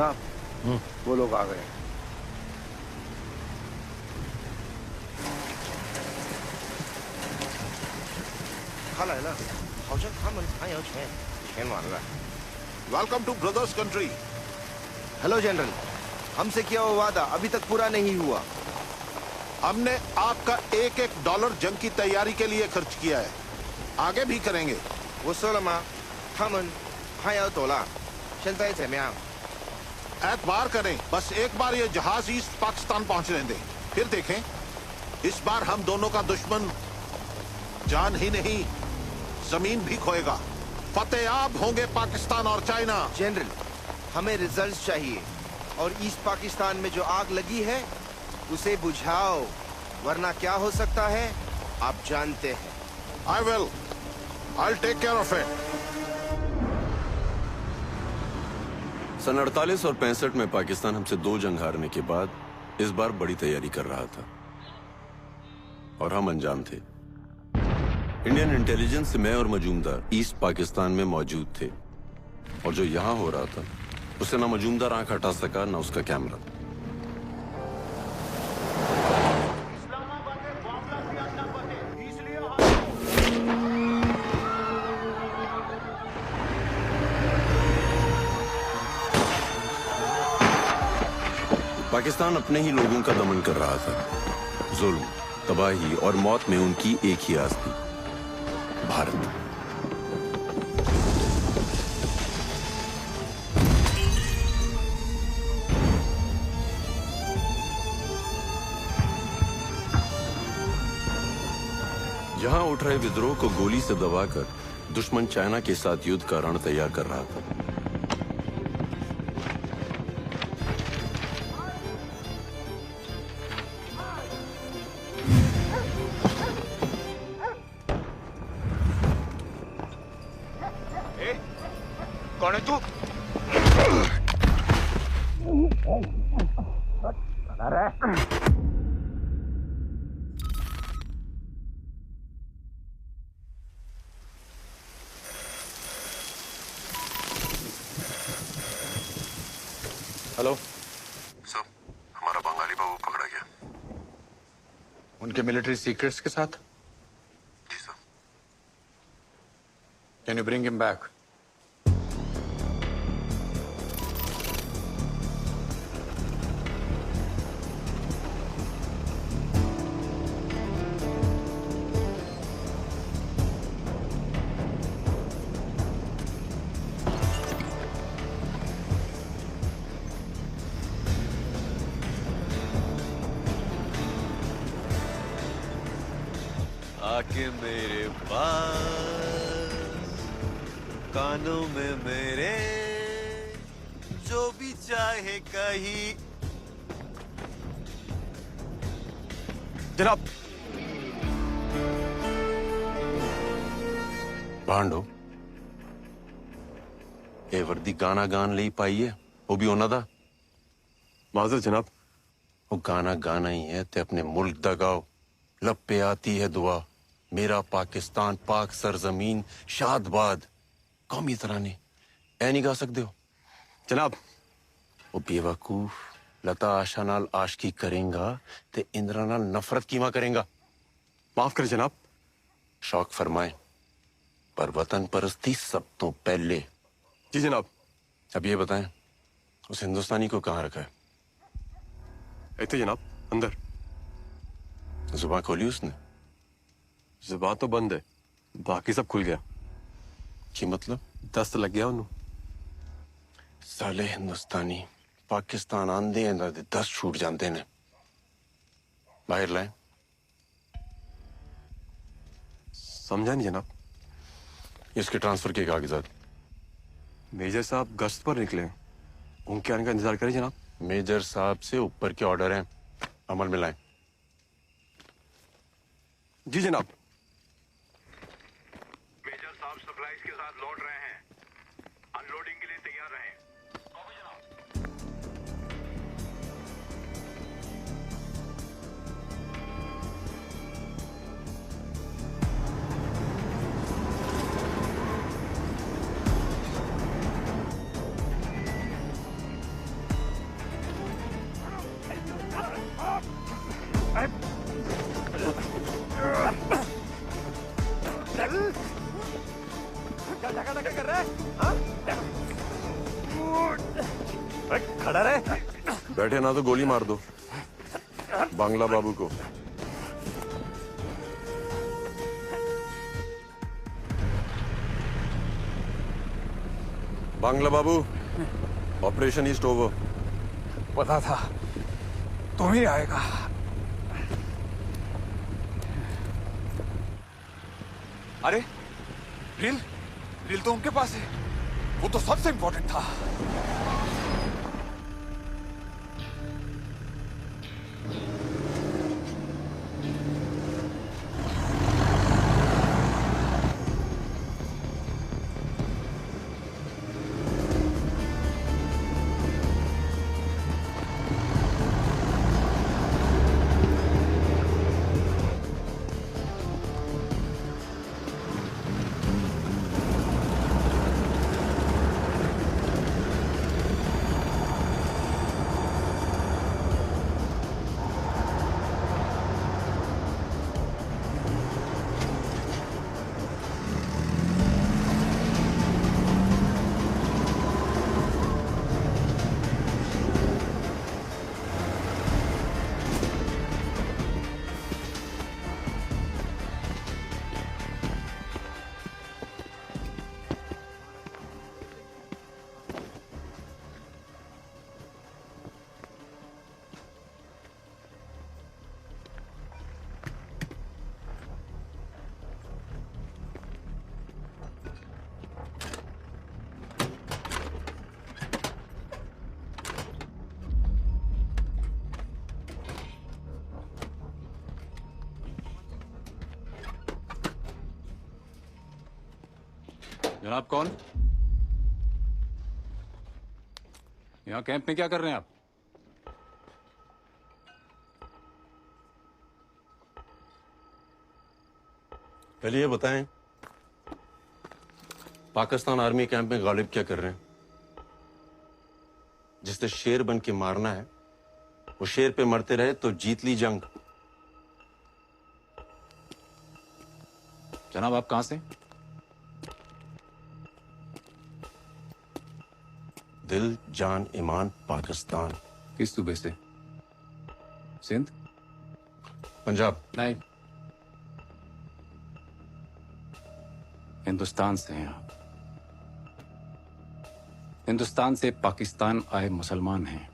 जनाब, वो लोग आ गए। Welcome two brothers country. Hello general, हमसे किया हुआ वादा अभी तक पूरा नहीं हुआ। हमने आपका एक एक डॉलर जंग की तैयारी के लिए खर्च किया है, आगे भी करेंगे। 我说了吗？他们还要走了，现在怎么样？ एतबार करें, बस एक बार ये जहाज ईस्ट पाकिस्तान पहुंचने दें, फिर देखें। इस बार हम दोनों का दुश्मन जान ही नहीं, जमीन भी खोएगा। फतेहाब होंगे पाकिस्तान और चाइना। जनरल, हमें रिजल्ट्स चाहिए और ईस्ट पाकिस्तान में जो आग लगी है उसे बुझाओ, वरना क्या हो सकता है आप जानते हैं। I will, I'll take care of it. सन 48 और 65 में पाकिस्तान हमसे 2 जंग हारने के बाद इस बार बड़ी तैयारी कर रहा था और हम अनजान थे। इंडियन इंटेलिजेंस में और मजूमदार ईस्ट पाकिस्तान में मौजूद थे और जो यहां हो रहा था उसे ना मजूमदार आंख हटा सका ना उसका कैमरा। पाकिस्तान अपने ही लोगों का दमन कर रहा था। जुल्म, तबाही और मौत में उनकी एक ही आस थी, भारत। यहां उठ रहे विद्रोह को गोली से दबाकर दुश्मन चाइना के साथ युद्ध का रण तैयार कर रहा था। कौन है तू? हेलो सर, हमारा बंगाली बाबू पकड़ा गया। उनके मिलिट्री सीक्रेट्स के साथ? जी sir. Can you bring him back? आके मेरे पास, कानों में मेरे, जो भी चाहे कहीं। जनाब, भांडो ए वर्दी गाना गान ले पाई है, वो भी होना था। माजर जनाब। वो गाना गाना ही है ते अपने मुल्क दा गाओ। लब पे आती है दुआ, मेरा पाकिस्तान पाक सरजमीन शादबाद। कौमी तराने ऐ नहीं गा सकते हो जनाब। वो बेवकूफ लता आशा नाल आशकी करेंगा ते इंद्रा नाल नफरत कीमा करेंगा। माफ करें जनाब। शौक फरमाए पर वतन परस्ती सब तो पहले। जी जनाब। अब ये बताएं, उस हिंदुस्तानी को कहाँ रखा है? ऐसे जनाब, अंदर। जुबान खोली उसने? जुबान तो बंद है, बाकी सब खुल गया। की मतलब? दस्त लग गया उन्होंने। साले हिंदुस्तानी पाकिस्तान आंदे हैं ते 10 छूट जाते ने। बाहर लाए। समझा नहीं जनाब। इसके ट्रांसफर के कागजात। मेजर साहब गश्त पर निकले हैं, उनके आने का इंतजार करें जनाब। मेजर साहब से ऊपर के ऑर्डर हैं, अमल में लाएं। जी जनाब। मेजर साहब सप्लाईज के साथ लौट रहे हैं, अनलोडिंग के लिए तैयार रहें। कर रहा है हाँ? खड़ा रहे। बैठे ना तो गोली मार दो बांग्ला बाबू को। बांग्ला बाबू, ऑपरेशन ईस्ट ओवर। पता था तुम ही आएगा। अरे रील रील तो उनके पास है, वो तो सबसे इंपॉर्टेंट था। जनाब कौन? यहाँ कैंप में क्या कर रहे हैं आप? पहले ये बताएं, पाकिस्तान आर्मी कैंप में गालिब क्या कर रहे हैं? जिसने शेर बन के मारना है वो शेर पे मरते रहे तो जीत ली जंग। जनाब आप कहां से? दिल जान ईमान पाकिस्तान। किस सूबे से? सिंध? पंजाब। नहीं, हिंदुस्तान से हैं आप। हिंदुस्तान से पाकिस्तान आए मुसलमान हैं,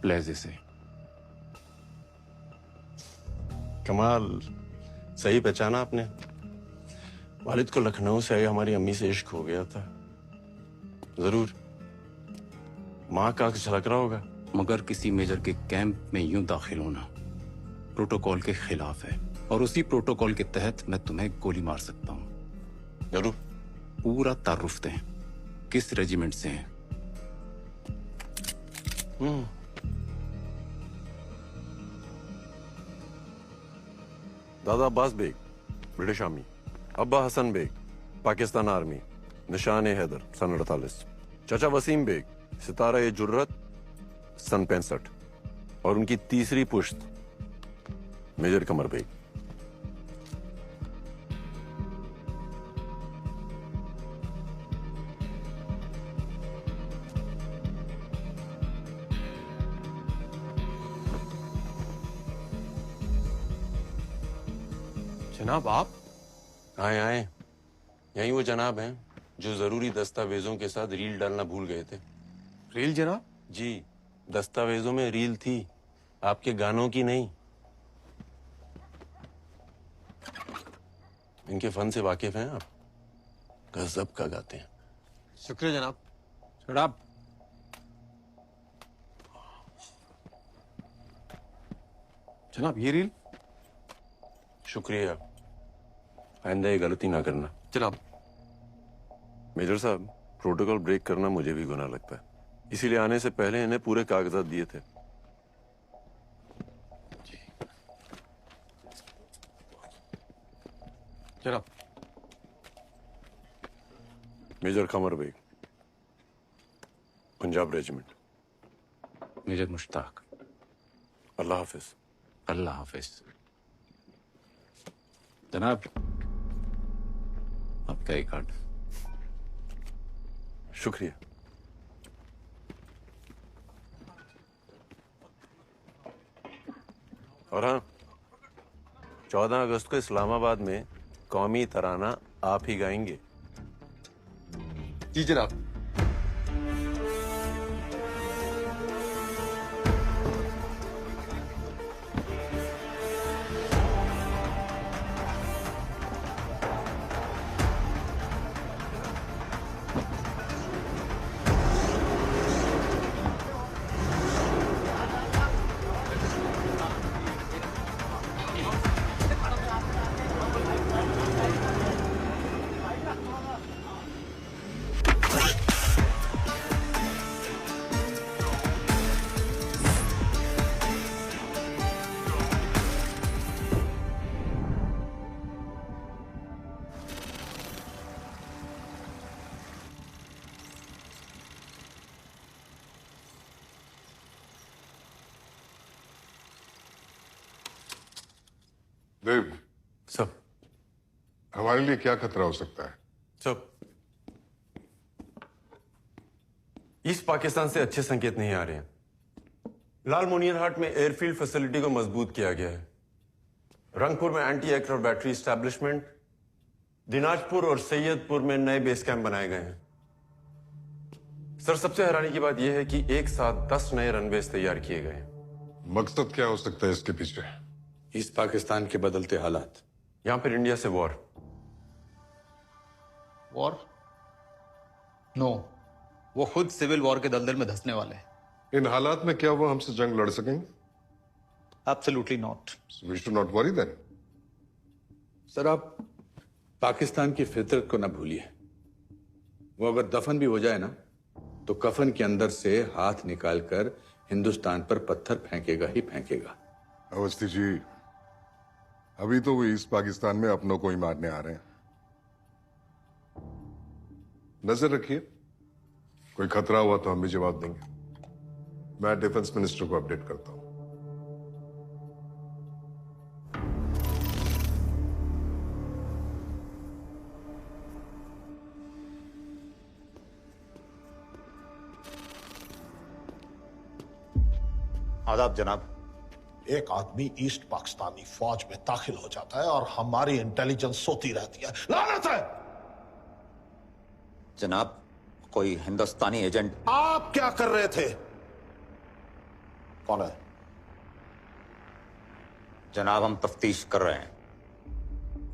प्लेजे से। कमाल, सही पहचाना आपने। वालिद को लखनऊ से आई हमारी अम्मी से इश्क हो गया था। जरूर माँ का आंख झलक रहा होगा। मगर किसी मेजर के कैंप में यूं दाखिल होना प्रोटोकॉल के खिलाफ है, और उसी प्रोटोकॉल के तहत मैं तुम्हें गोली मार सकता हूं। जरूर। पूरा तारुफ दें, किस रेजिमेंट से हैं? दादा अब्बास बेग, ब्रिटिश आर्मी। अब्बा हसन बेग, पाकिस्तान आर्मी, निशान हैदर, सन 48। चाचा वसीम बेग, सितारा ए जुर्रत, सन 65। और उनकी तीसरी पुश्त मेजर कमर बेग। जनाब आप? आए आए, यही वो जनाब हैं जो जरूरी दस्तावेजों के साथ रील डालना भूल गए थे। रील जनाब? जी, दस्तावेजों में रील थी, आपके गानों की नहीं। इनके फन से वाकिफ हैं आप? गजब का गाते हैं। शुक्रिया जनाब। शराब। जनाब ये रील? शुक्रिया, आइंदा ये गलती ना करना। जनाब। मेजर साहब, प्रोटोकॉल ब्रेक करना मुझे भी गुनाह लगता है, इसीलिए आने से पहले इन्हें पूरे कागजात दिए थे। जनाब। Major Qamar Baig, Punjab regiment. Major Mushtaq. Allah हाफिज। अल्लाह हाफिज। जनाब आपका ही कार्ड। शुक्रिया। और हाँ, 14 अगस्त को इस्लामाबाद में कौमी तराना आप ही गाएंगे। जी जनाब। देव, सब हमारे लिए क्या खतरा हो सकता है? सब ईस्ट पाकिस्तान से अच्छे संकेत नहीं आ रहे हैं। लाल मोनियर हाट में एयरफील्ड फैसिलिटी को मजबूत किया गया है। रंगपुर में anti aircraft battery establishment, Dinajpur और सैयदपुर में नए बेस कैंप बनाए गए हैं। सर, सबसे हैरानी की बात यह है कि एक साथ 10 नए रनवेज तैयार किए गए हैं। मकसद क्या हो सकता है इसके पीछे? ईस्ट पाकिस्तान के बदलते हालात। यहां पर इंडिया से वॉर। वॉर? नो, वो खुद सिविल वॉर के दलदल में धंसने वाले हैं। इन हालात में क्या वो हमसे जंग लड़ सकेंगे? Absolutely not. We should not worry then. Sir, आप पाकिस्तान की फितरत को ना भूलिए। वो अगर दफन भी हो जाए ना, तो कफन के अंदर से हाथ निकालकर हिंदुस्तान पर पत्थर फेंकेगा ही फेंकेगा। अवस्थी जी, अभी तो वो ईस्ट पाकिस्तान में अपनों को ही मारने आ रहे हैं। नजर रखिए, कोई खतरा हुआ तो हम भी जवाब देंगे। मैं डिफेंस मिनिस्टर को अपडेट करता हूं। आदाब जनाब। एक आदमी ईस्ट पाकिस्तानी फौज में दाखिल हो जाता है और हमारी इंटेलिजेंस सोती रहती है। लानत है! जनाब, कोई हिंदुस्तानी एजेंट। आप क्या कर रहे थे? कौन है? जनाब, हम तफ्तीश कर रहे हैं।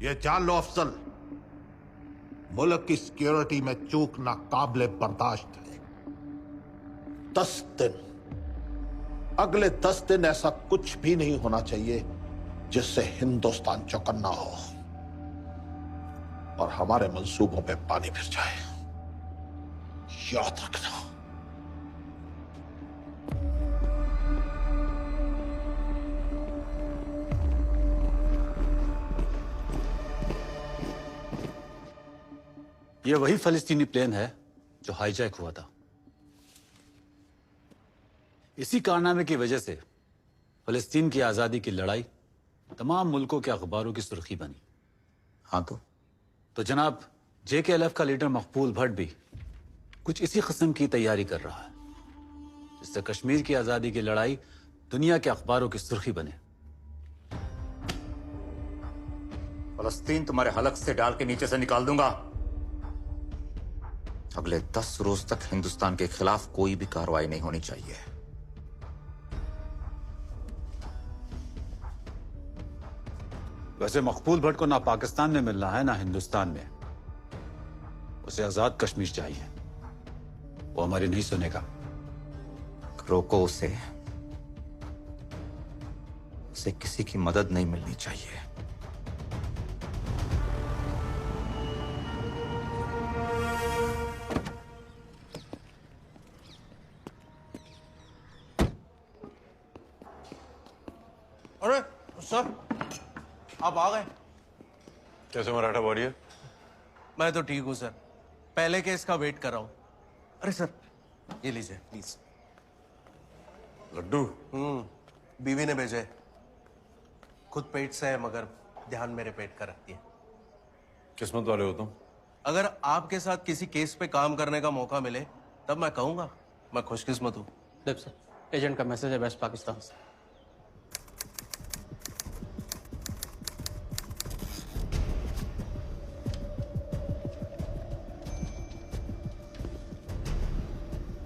ये जान लो अफजल, मुल्क की सिक्योरिटी में चूक नाकाबिले बर्दाश्त है। 10 दिन, अगले 10 दिन ऐसा कुछ भी नहीं होना चाहिए जिससे हिंदुस्तान चौकन्ना हो और हमारे मंसूबों पे पानी फिर जाए। याद रखना। यह वही फलस्तीनी प्लेन है जो हाईजैक हुआ था। इसी कारनामे की वजह से फलस्तीन की आजादी की लड़ाई तमाम मुल्कों के अखबारों की सुर्खी बनी। हाँ तो जनाब, JKLF का लीडर मकबूल भट्ट भी कुछ इसी किस्म की तैयारी कर रहा है, जिससे कश्मीर की आजादी की लड़ाई दुनिया के अखबारों की सुर्खी बने। फलस्तीन तुम्हारे हलक से डाल के नीचे से निकाल दूंगा। अगले 10 रोज तक हिंदुस्तान के खिलाफ कोई भी कार्रवाई नहीं होनी चाहिए। वैसे मकबूल भट्ट को ना पाकिस्तान में मिलना है ना हिंदुस्तान में। उसे आजाद कश्मीर चाहिए। वो हमारी नहीं सुनेगा। रोको उसे। उसे किसी की मदद नहीं मिलनी चाहिए। अरे सर, आप आ गए। कैसे मराठा वॉरियर? मैं तो ठीक हूँ सर, पहले केस का वेट कर रहा हूँ। अरे सर, ये लीजिए प्लीज। लड्डू? बीवी ने भेजे। खुद पेट से है मगर ध्यान मेरे पेट का रखती है। किस्मत वाले हो तुम। अगर आपके साथ किसी केस पे काम करने का मौका मिले तब मैं कहूंगा मैं खुशकिस्मत हूं। देव सर, एजेंट का मैसेज है वेस्ट पाकिस्तान से।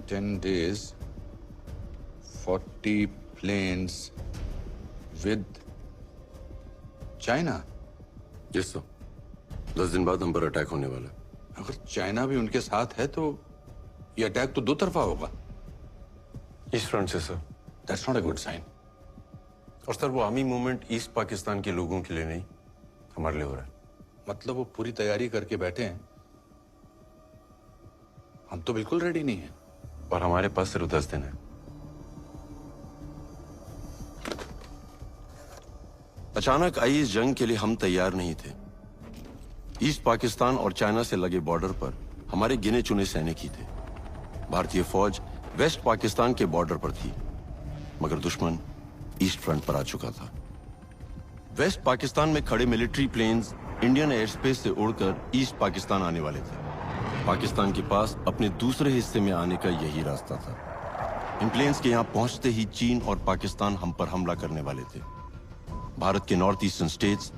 Ten days, 40 planes with China. Yes sir, 10 दिन बाद हम पर अटैक होने वाला है। अगर चाइना भी उनके साथ है तो ये अटैक तो दो तरफा होगा। ईस्ट फ्रंट से sir. That's not a good sign. और सर वो आर्मी मूवमेंट ईस्ट पाकिस्तान के लोगों के लिए नहीं, हमारे लिए हो रहा है। मतलब वो पूरी तैयारी करके बैठे हैं, हम तो बिल्कुल रेडी नहीं हैं। और हमारे पास सिर्फ 10 दिन है। अचानक आई इस जंग के लिए हम तैयार नहीं थे। ईस्ट पाकिस्तान और चाइना से लगे बॉर्डर पर हमारे गिने चुने सैनिक ही थे। भारतीय फौज वेस्ट पाकिस्तान के बॉर्डर पर थी, मगर दुश्मन ईस्ट फ्रंट पर आ चुका था। वेस्ट पाकिस्तान में खड़े military planes Indian air space से उड़कर ईस्ट पाकिस्तान आने वाले थे। पाकिस्तान के पास अपने दूसरे हिस्से में आने का यही रास्ता था। इन प्लेन्स के यहां पहुंचते ही चीन और पाकिस्तान हम पर हमला करने वाले थे। भारत के नॉर्थ ईस्टर्न स्टेट्स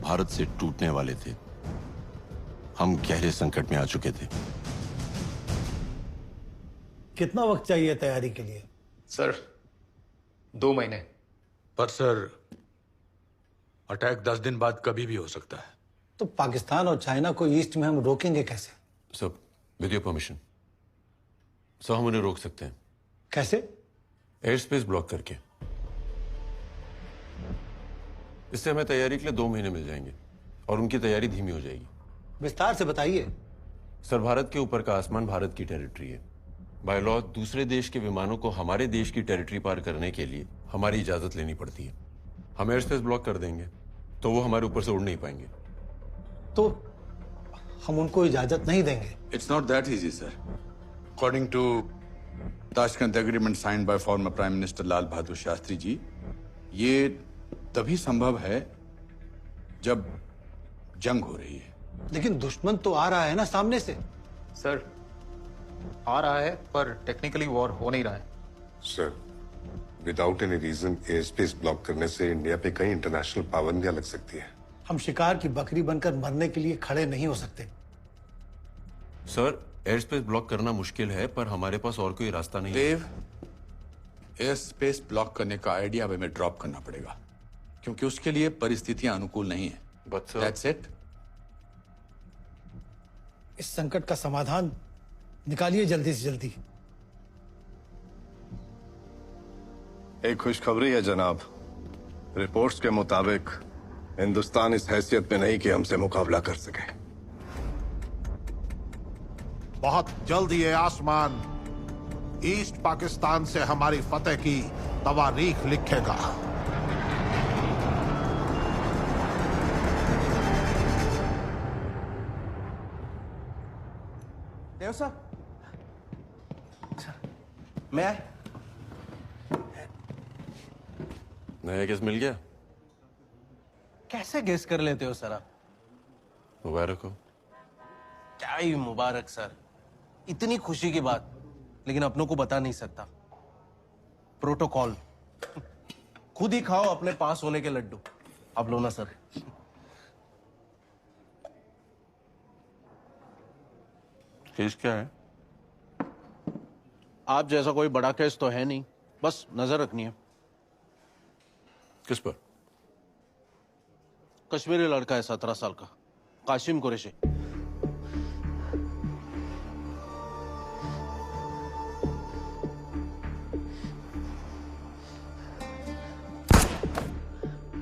भारत से टूटने वाले थे। हम गहरे संकट में आ चुके थे। कितना वक्त चाहिए तैयारी के लिए? सर 2 महीने। पर सर अटैक 10 दिन बाद कभी भी हो सकता है। तो पाकिस्तान और चाइना को ईस्ट में हम रोकेंगे कैसे? Sir with your permission, sir हम उन्हें रोक सकते हैं। कैसे? एयर स्पेस ब्लॉक करके। इससे हमें तैयारी के लिए 2 महीने मिल जाएंगे और उनकी तैयारी धीमी हो जाएगी। विस्तार से बताइए। सर भारत के ऊपर का आसमान भारत की टेरिटरी है। बाय लॉ दूसरे देश के विमानों को हमारे देश की टेरिटरी पार करने के लिए हमारी इजाजत लेनी पड़ती है। हम एयर स्पेस ब्लॉक कर देंगे तो वो हमारे ऊपर से उड़ नहीं पाएंगे। तो हम उनको इजाजत नहीं देंगे। It's not that easy, sir. According to Tashkent agreement signed by former Prime Minister Lal Bahadur Shastri ji, ये तभी संभव है जब जंग हो रही है। लेकिन दुश्मन तो आ रहा है ना सामने से। सर आ रहा है पर टेक्निकली वॉर हो नहीं रहा है। Sir, without any reason air space block करने से इंडिया पे कई इंटरनेशनल पाबंदियां लग सकती है। हम शिकार की बकरी बनकर मरने के लिए खड़े नहीं हो सकते। सर एयर स्पेस ब्लॉक करना मुश्किल है पर हमारे पास और कोई रास्ता नहीं है। देव, एयर स्पेस ब्लॉक करने का आइडिया अब हमें ड्रॉप करना पड़ेगा क्योंकि उसके लिए परिस्थितियां अनुकूल नहीं है। But sir, That's it. इस संकट का समाधान निकालिए जल्दी से जल्दी। एक खुशखबरी है जनाब। रिपोर्ट्स के मुताबिक हिंदुस्तान इस हैसियत में नहीं कि हमसे मुकाबला कर सके। बहुत जल्द ये आसमान ईस्ट पाकिस्तान से हमारी फतेह की तवारीख लिखेगा। देव साहब, मैं आए? नया केस मिल गया? कैसे गेस कर लेते हो सर आप? मुबारक हो। क्या ही मुबारक सर, इतनी खुशी की बात लेकिन अपनों को बता नहीं सकता। प्रोटोकॉल। खुद ही खाओ अपने पास होने के लड्डू। अब लो ना सर। केस क्या है? आप जैसा कोई बड़ा केस तो है नहीं, बस नजर रखनी है। किस पर? कश्मीरी लड़का है 17 साल का, काशिम कुरैशी।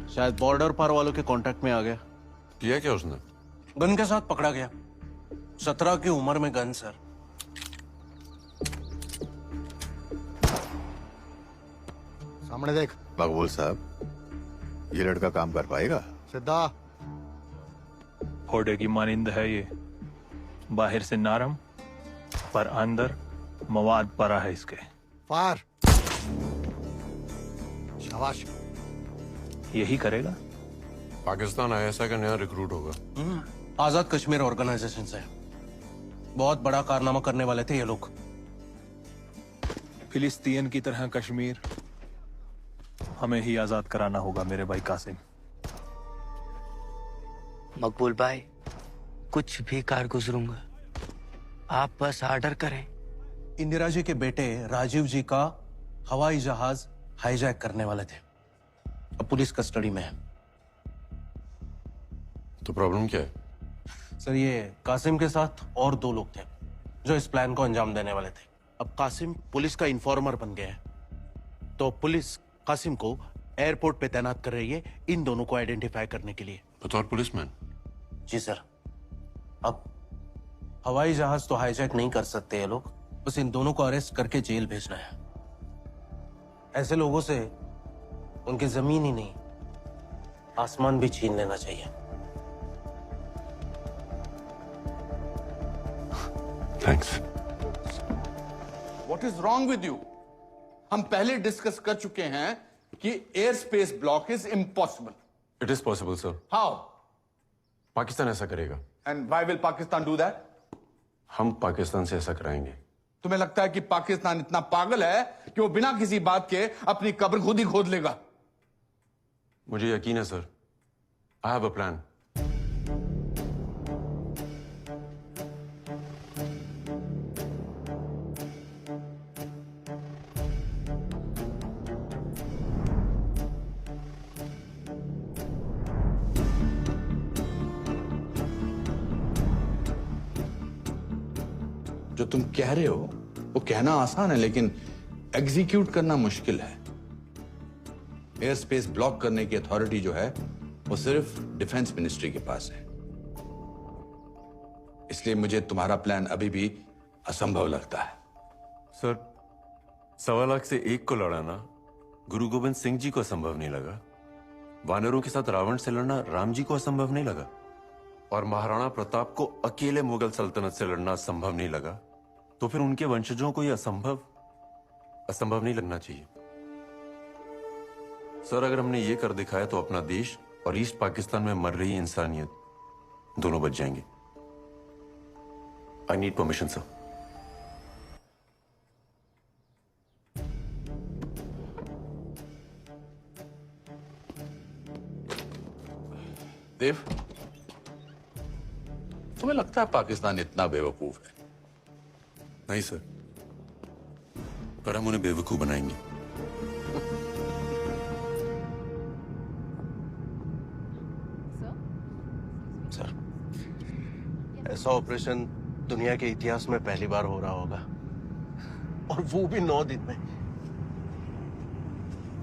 शायद बॉर्डर पार वालों के कांटेक्ट में आ गया। किया क्या उसने? गन के साथ पकड़ा गया। 17 की उम्र में गन सर। सामने देख। मकबूल साहब, ये लड़का काम कर पाएगा? सिद्धा, घोड़े की मानिंद है ये, बाहर से नरम पर अंदर मवाद पड़ा है इसके। फार। शाबाश। यही करेगा। पाकिस्तान आईएसआई का नया रिक्रूट होगा। आजाद कश्मीर ऑर्गेनाइजेशन से। बहुत बड़ा कारनामा करने वाले थे ये लोग। फिलिस्तीन की तरह कश्मीर हमें ही आजाद कराना होगा मेरे भाई कासिम। मकबूल भाई, कुछ भी कार गुजरूंगा, आप बस ऑर्डर करें। इंदिरा जी के बेटे राजीव जी का हवाई जहाज हाईजैक करने वाले थे, अब पुलिस कस्टडी में है। तो प्रॉब्लम क्या है? सर, ये कासिम के साथ और 2 लोग थे जो इस प्लान को अंजाम देने वाले थे। अब कासिम पुलिस का इन्फॉर्मर बन गया है, तो पुलिस कासिम को एयरपोर्ट पे तैनात कर रही है इन दोनों को आइडेंटिफाई करने के लिए। बतौर पुलिसमैन? जी सर। अब हवाई जहाज तो हाईजैक नहीं कर सकते ये लोग, बस इन दोनों को अरेस्ट करके जेल भेजना है। ऐसे लोगों से उनकी जमीन ही नहीं, आसमान भी छीन लेना चाहिए। Thanks. What is wrong with you? हम पहले डिस्कस कर चुके हैं कि air space block is impossible. It is possible sir. How? Pakistan ऐसा करेगा। And why will Pakistan do that? हम पाकिस्तान से ऐसा कराएंगे। तुम्हें लगता है कि पाकिस्तान इतना पागल है कि वो बिना किसी बात के अपनी कब्र खुद ही खोद लेगा? मुझे यकीन है sir. I have a plan. जो तुम कह रहे हो वो कहना आसान है, लेकिन एग्जीक्यूट करना मुश्किल है। एयर स्पेस ब्लॉक करने की अथॉरिटी जो है वो सिर्फ डिफेंस मिनिस्ट्री के पास है। इसलिए मुझे तुम्हारा प्लान अभी भी असंभव लगता है। सर, 1.25 लाख से 1 को लड़ाना गुरु गोविंद सिंह जी को असंभव नहीं लगा। वानरों के साथ रावण से लड़ना राम जी को असंभव नहीं लगा। और महाराणा प्रताप को अकेले मुगल सल्तनत से लड़ना असंभव नहीं लगा। तो फिर उनके वंशजों को यह असंभव नहीं लगना चाहिए। सर, अगर हमने ये कर दिखाया तो अपना देश और ईस्ट पाकिस्तान में मर रही इंसानियत दोनों बच जाएंगे। I need permission sir. Dev, तुम्हें लगता है पाकिस्तान इतना बेवकूफ है? नहीं सर, पर हम उन्हें बेवकूफ बनाएंगे। सर, ऐसा ऑपरेशन दुनिया के इतिहास में पहली बार हो रहा होगा, और वो भी 9 दिन में।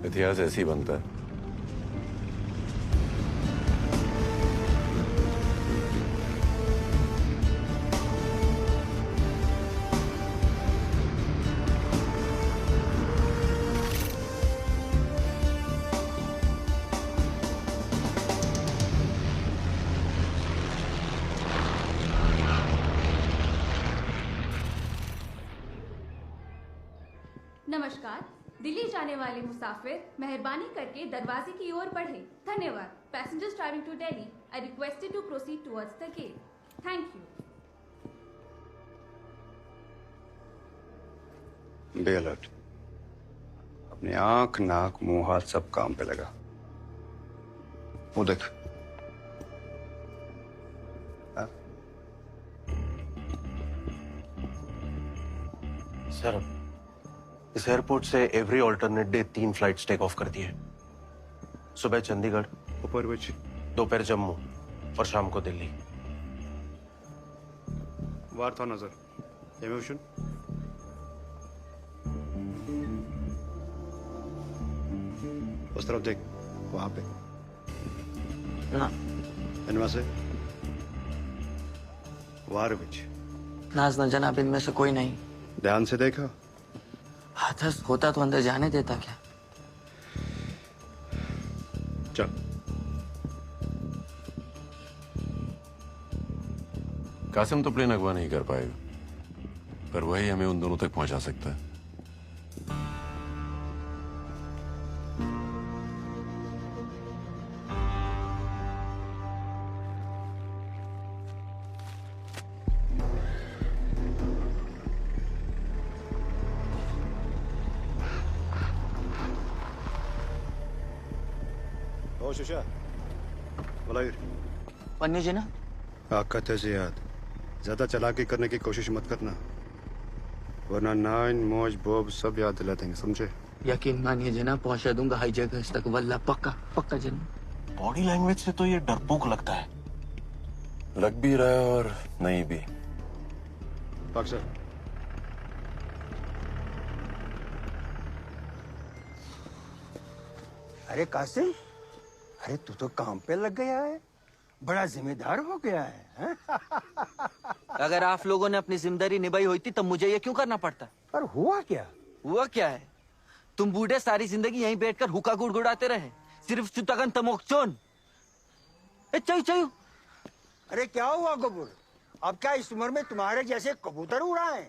इतिहास ऐसे ही बनता है। नमस्कार। दिल्ली जाने वाले मुसाफिर मेहरबानी करके दरवाजे की ओर बढ़े। धन्यवाद। Passengers driving to Delhi are requested to proceed towards the gate. Thank you. Be alert. अपनी आंख, नाक, मुंह, हाथ सब काम पे लगा। वो देख। सर, इस एयरपोर्ट से every alternate day 3 flights take off करती है। सुबह चंडीगढ़, दोपहर जम्मू और शाम को दिल्ली। वार था नजर। इमोशन। उस तरफ देख, वहां पे ना इनमें से वार विच नाज न जनाब, इनमें से कोई नहीं। ध्यान से देखा? हाथस होता तो अंदर जाने देता क्या? चल। कासिम तो प्लेन अगवा नहीं कर पाएगा, पर वही हमें उन दोनों तक पहुंचा सकता है। ओ शुशा मलाइर पन्नी जी ना आग का तेज याद ज्यादा चालाकी करने की कोशिश मत करना वरना नाइन मौज बोब सब याद दिला देंगे समझे यकीन मानिए जनाब पहुंचा दूंगा हाई जगह तक वल्ला पक्का पक्का जनाब बॉडी लैंग्वेज से तो ये डरपोक लगता है लग भी रहा है और नहीं भी अक्सर अरे कासिम अरे तू तो काम पे लग गया है बड़ा जिम्मेदार हो गया है अगर आप लोगों ने अपनी जिम्मेदारी निभाई होती तब मुझे ये क्यों करना पड़ता पर हुआ क्या है तुम बूढ़े सारी जिंदगी यहीं बैठकर हुक्का गुड़गुड़ाते रहे सिर्फ चुतगन तमोक्चोन चयू अरे क्या हुआ कबूर अब क्या इस उम्र में तुम्हारे जैसे कबूतर उड़ाए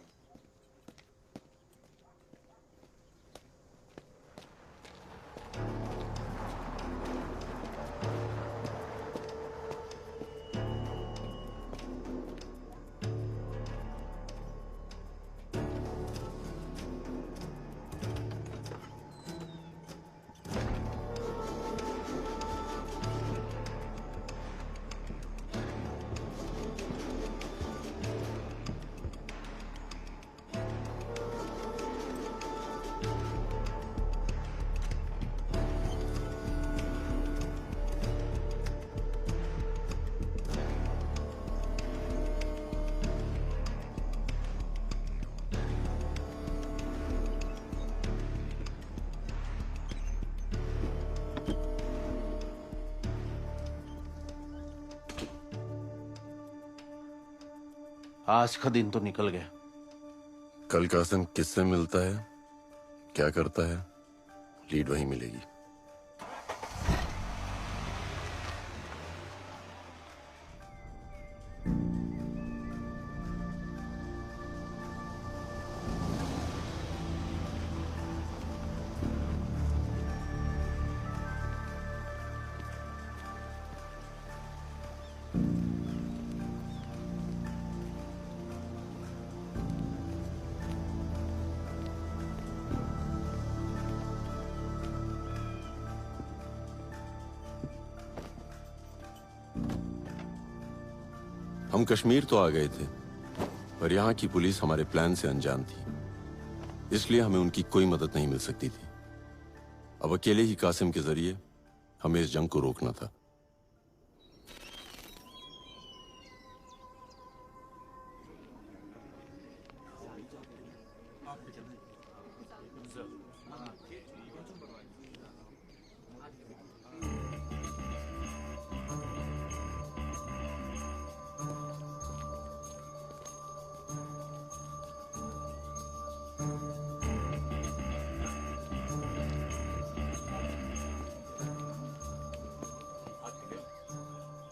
आज का दिन तो निकल गया कल कासिम किससे मिलता है क्या करता है लीड वहीं मिलेगी हम कश्मीर तो आ गए थे पर यहाँ की पुलिस हमारे प्लान से अनजान थी इसलिए हमें उनकी कोई मदद नहीं मिल सकती थी अब अकेले ही कासिम के जरिए हमें इस जंग को रोकना था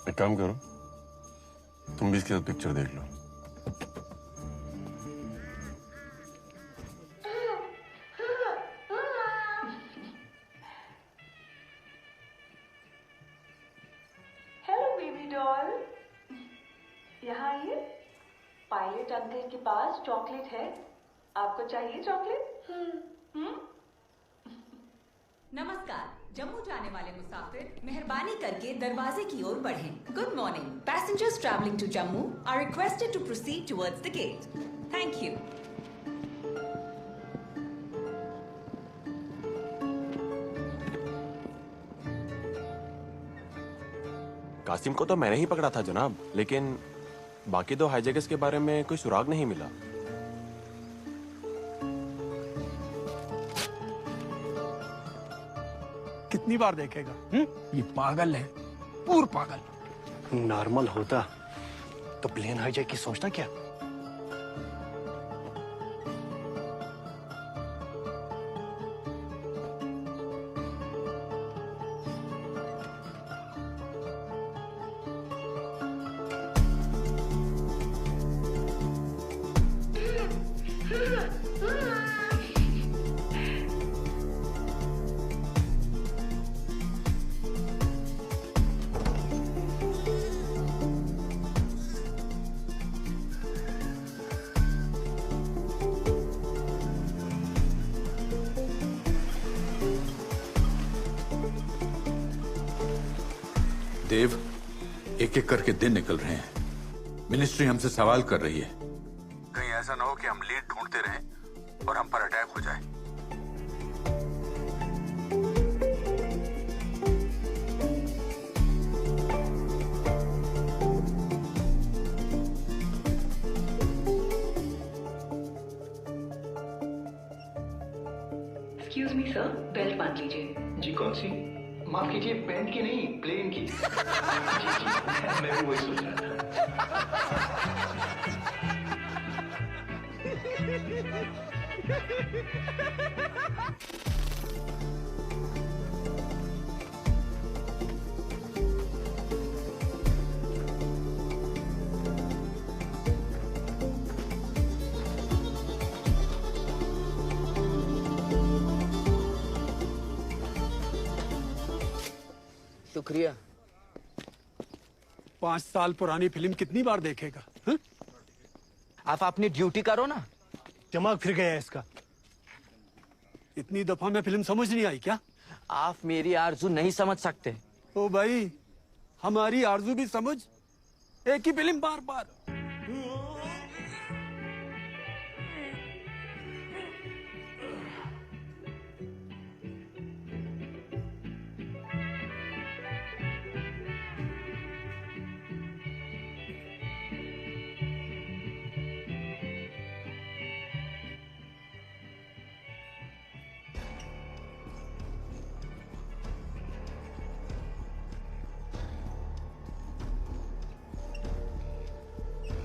एक काम करो तुम भी इसके साथ पिक्चर देख लो हेलो बेबी डॉल यहाँ आइए पायलट अंकल के पास चॉकलेट है आपको चाहिए चॉकलेट नमस्कार जम्मू जाने वाले मुसाफिर मेहरबानी करके दरवाजे की ओर बढ़ें। Good morning passengers travelling to Jammu are requested to proceed towards the gate thank you Kasim को तो मैंने ही पकड़ा था जनाब लेकिन बाकी दो हाईजैकर्स के बारे में कोई सुराग नहीं मिला कितनी बार देखेगा ये पागल है पूर्ण पागल नॉर्मल होता तो प्लेन हाईजैक की सोचना क्या देव, एक एक करके दिन निकल रहे हैं। मिनिस्ट्री हमसे सवाल कर रही है। कहीं ऐसा ना हो कि हम लीड ढूंढते रहें और हम पर अटैक हो जाए। एक्सक्यूज मी सर, बेल्ट बांध लीजिए। जी कौन सी? माफ कीजिए, पैंट की नहीं, प्लेन की। जी जी, मैं भी वही सोच रहा था। शुक्रिया। 5 साल पुरानी फिल्म कितनी बार देखेगा? हा? आप अपनी ड्यूटी करो ना। दिमाग फिर गया इसका। इतनी दफा मैं फिल्म समझ नहीं आई क्या? आप मेरी आरज़ू नहीं समझ सकते। ओ भाई, हमारी आरज़ू भी समझ। एक ही फिल्म बार बार।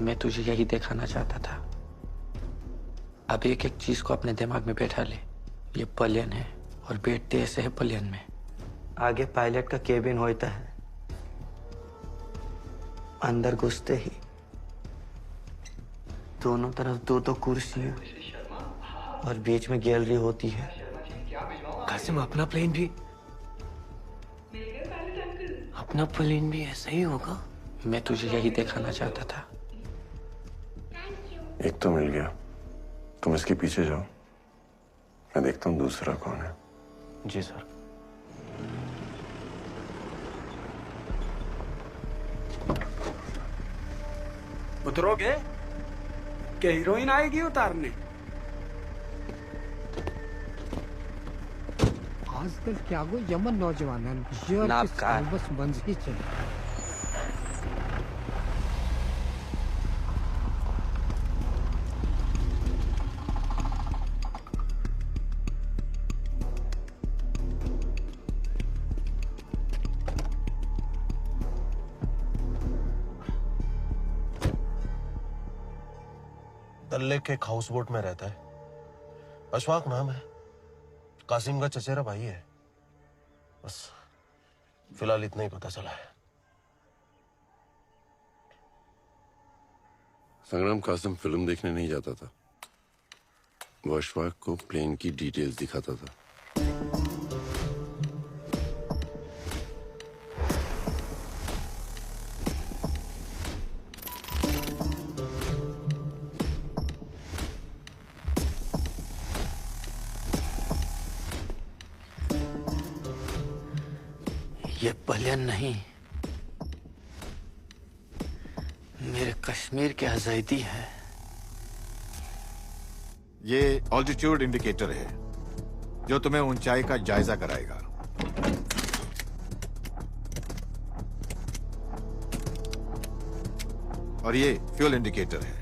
मैं तुझे यही दिखाना चाहता था। अब एक एक चीज को अपने दिमाग में बैठा ले। ये प्लेन है और बैठते ऐसे है प्लेन में। आगे पायलट का केबिन होता है। अंदर घुसते ही दोनों तरफ दो कुर्सियां और बीच में गैलरी होती है। कासिम, अपना प्लेन भी ऐसा ही होगा। मैं तुझे यही दिखाना चाहता था। एक तो मिल गया, तुम इसके पीछे जाओ, मैं देखता हूँ दूसरा कौन है। जी सर। उतरोगे क्या? हीरोइन आएगी उतारने। आजकल क्या गो यमन नौजवान बस बंद ही चले। डल लेक के एक हाउस बोट में रहता है। अशफाक नाम है। कासिम का चचेरा भाई है। बस फिलहाल इतना ही पता चला है। संग्राम कासिम फिल्म देखने नहीं जाता था, वो अशफाक को प्लेन की डिटेल्स दिखाता था। ये प्लेन नहीं, मेरे कश्मीर की आजादी है। ये ऑल्टीट्यूड इंडिकेटर है जो तुम्हें ऊंचाई का जायजा कराएगा। और ये फ्यूल इंडिकेटर है।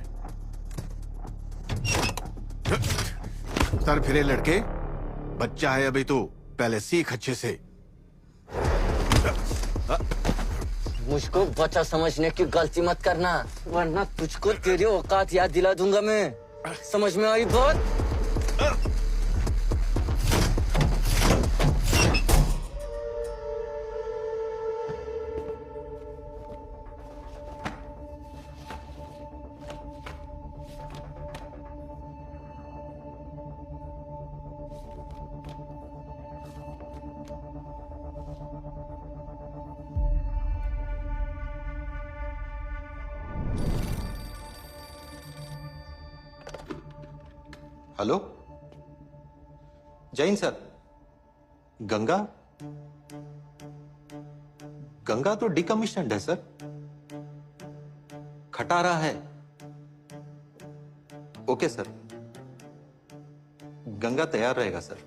सर फिरे लड़के, बच्चा है अभी तू, पहले सीख अच्छे से। मुझको बच्चा समझने की गलती मत करना, वरना तुझको तेरी औकात याद दिला दूंगा मैं। समझ में आई बात? हेलो जैन सर, गंगा गंगा तो डिकमीशन्ड है सर, खटारा है। ओके सर, गंगा तैयार रहेगा सर।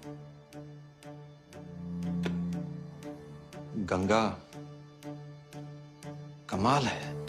गंगा कमाल है।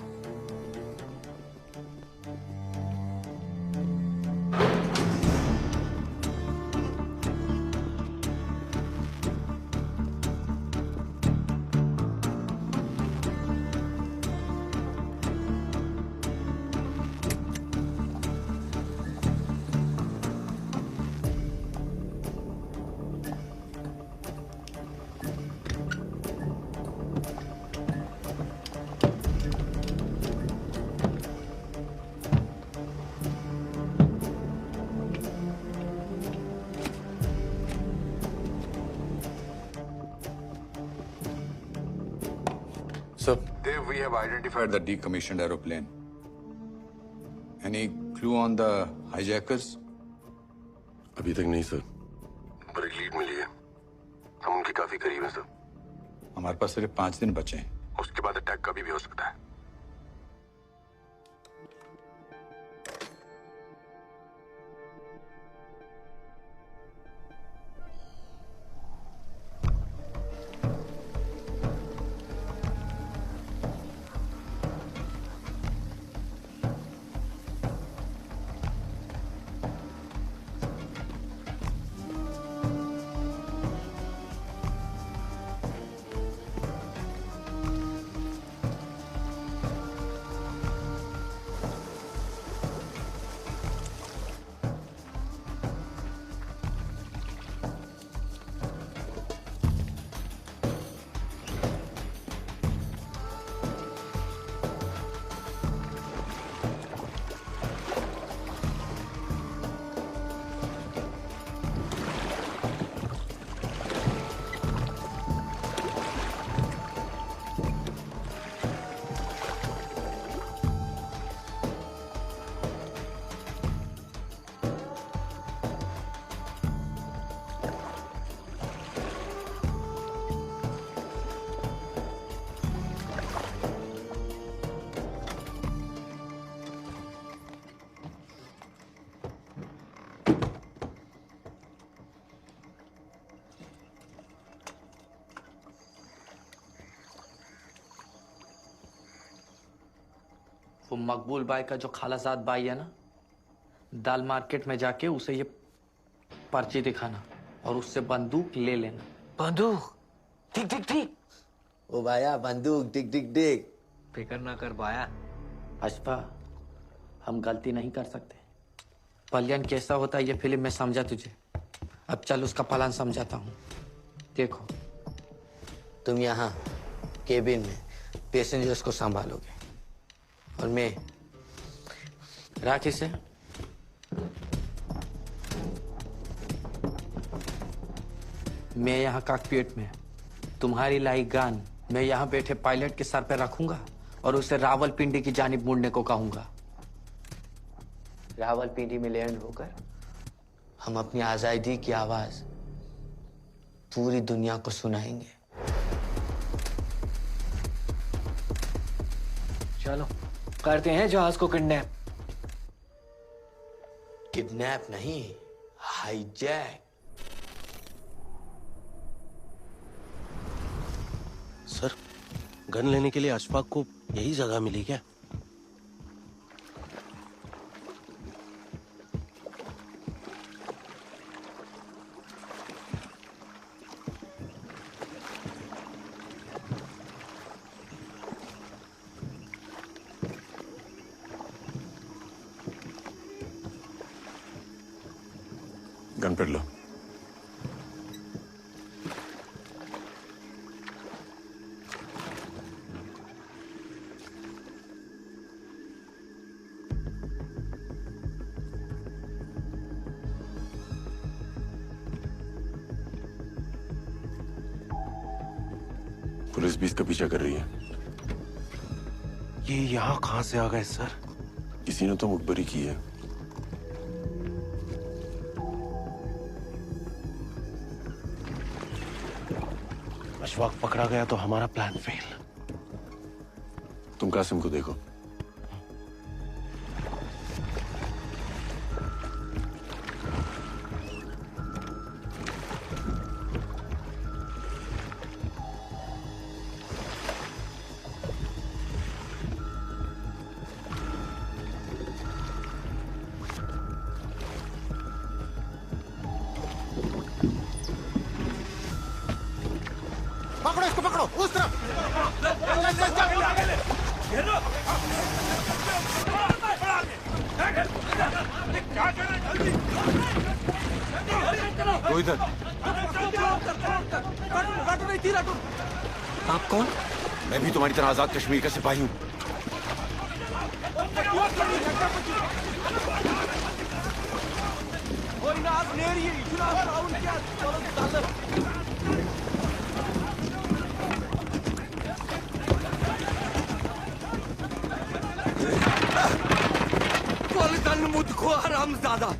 Sir, Dave, we have identified the decommissioned aeroplane. Any clue on the hijackers? अभी तक नहीं सर, पर एक लीड मिली है। हम उनके काफी करीब हैं सर। हमारे पास सिर्फ 5 दिन बचे हैं। उसके बाद अटैक कभी भी हो सकता है। वो मकबूल भाई का जो खालाजाद भाई है ना, दाल मार्केट में जाके उसे ये पर्ची दिखाना और उससे बंदूक ले लेना। बंदूक? ठीक ठीक ठीक। ओ भाया बंदूक टिक टिक टिक। फिक्र ना कर भाया। अशफा, हम गलती नहीं कर सकते। पलियन कैसा होता है ये फिल्म में समझा तुझे। अब चल उसका प्लान समझाता हूँ। देखो, तुम यहाँ केबिन में पैसेंजर्स को संभालोगे और मैं राखी से मैं यहाँ कॉकपिट में तुम्हारी लाई गन मैं यहाँ बैठे पायलट के सर पे रखूंगा और उसे रावलपिंडी की जानिब मुड़ने को कहूंगा। रावलपिंडी में लैंड होकर हम अपनी आजादी की आवाज पूरी दुनिया को सुनाएंगे। चलो करते हैं जहाज को किडनैप। किडनैप नहीं, हाईजैक। सर, गन लेने के लिए अशफाक को यही जगह मिली क्या? गन पकड़ लो। पुलिस भी इसका पीछा कर रही है। ये यहाँ कहाँ से आ गए सर? किसी ने तो मुखबरी की है। अशफाक पकड़ा गया तो हमारा प्लान फेल। तुम कासिम को देखो। पकड़ो इसको, पकड़ो उस तरफ। तो इधर। आप कौन? मैं भी तुम्हारी तरह आजाद कश्मीर का सिपाही हूँ। मुझको हरामजादा।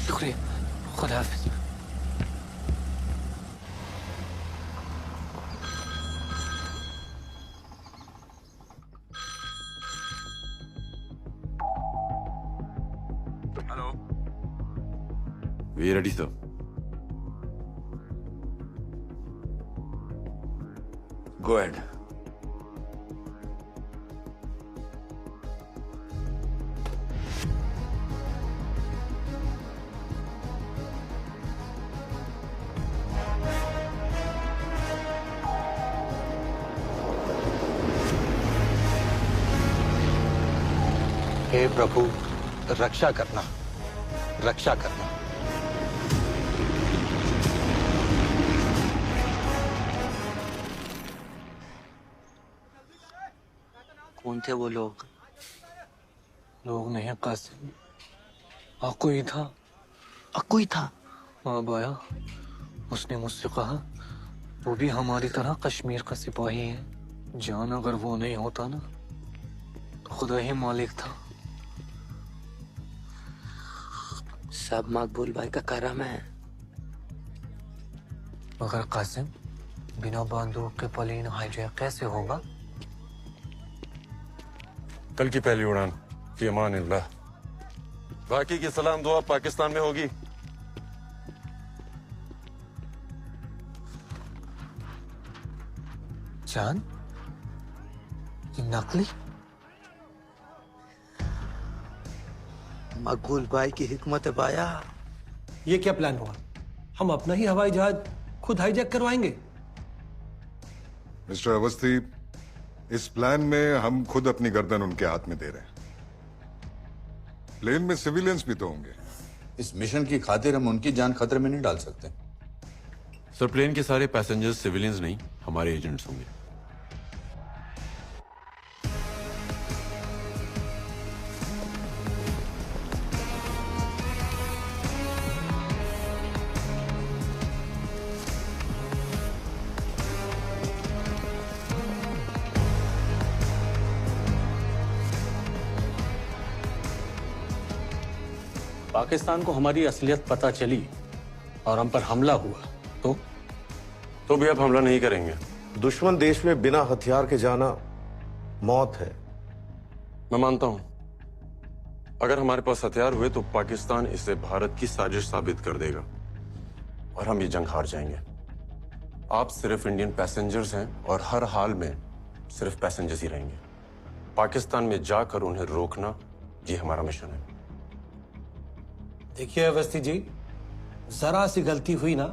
शुक्रिया, खुदा हाफिज। Hello, we ready sir? Go ahead. हे प्रभु, रक्षा करना, रक्षा करना। कौन थे वो लोग? लोग नहीं कासिम, अक्कू ही था। अक्कू ही था? हाँ बाया, उसने मुझसे कहा वो भी हमारी तरह कश्मीर का सिपाही है। जान अगर वो नहीं होता ना तो खुदा ही मालिक था। सब मकबूल भाई का करम है। मगर कासिम, बिना बंदूक के प्लेन हाईजैक कैसे होगा? कल की पहली उड़ान फी अमानिल्लाह। बाकी की सलाम दुआ पाकिस्तान में होगी। जान, ये नकली? मकबूल भाई की हिकमत है बाया। ये क्या प्लान हुआ? हम अपना ही हवाई जहाज खुद हाईजैक करवाएंगे? मिस्टर अवस्थी, इस प्लान में हम खुद अपनी गर्दन उनके हाथ में दे रहे हैं। प्लेन में सिविलियंस भी तो होंगे। इस मिशन की खातिर हम उनकी जान खतरे में नहीं डाल सकते। सर, प्लेन के सारे पैसेंजर्स सिविलियंस नहीं, हमारे एजेंट्स होंगे। पाकिस्तान को हमारी असलियत पता चली और हम पर हमला हुआ तो भी अब हमला नहीं करेंगे। दुश्मन देश में बिना हथियार के जाना मौत है। मैं मानता हूं, अगर हमारे पास हथियार हुए तो पाकिस्तान इसे भारत की साजिश साबित कर देगा और हम ये जंग हार जाएंगे। आप सिर्फ इंडियन पैसेंजर्स हैं और हर हाल में सिर्फ पैसेंजर्स ही रहेंगे। पाकिस्तान में जाकर उन्हें रोकना, ये हमारा मिशन है। देखिए अवस्थी जी, जरा सी गलती हुई ना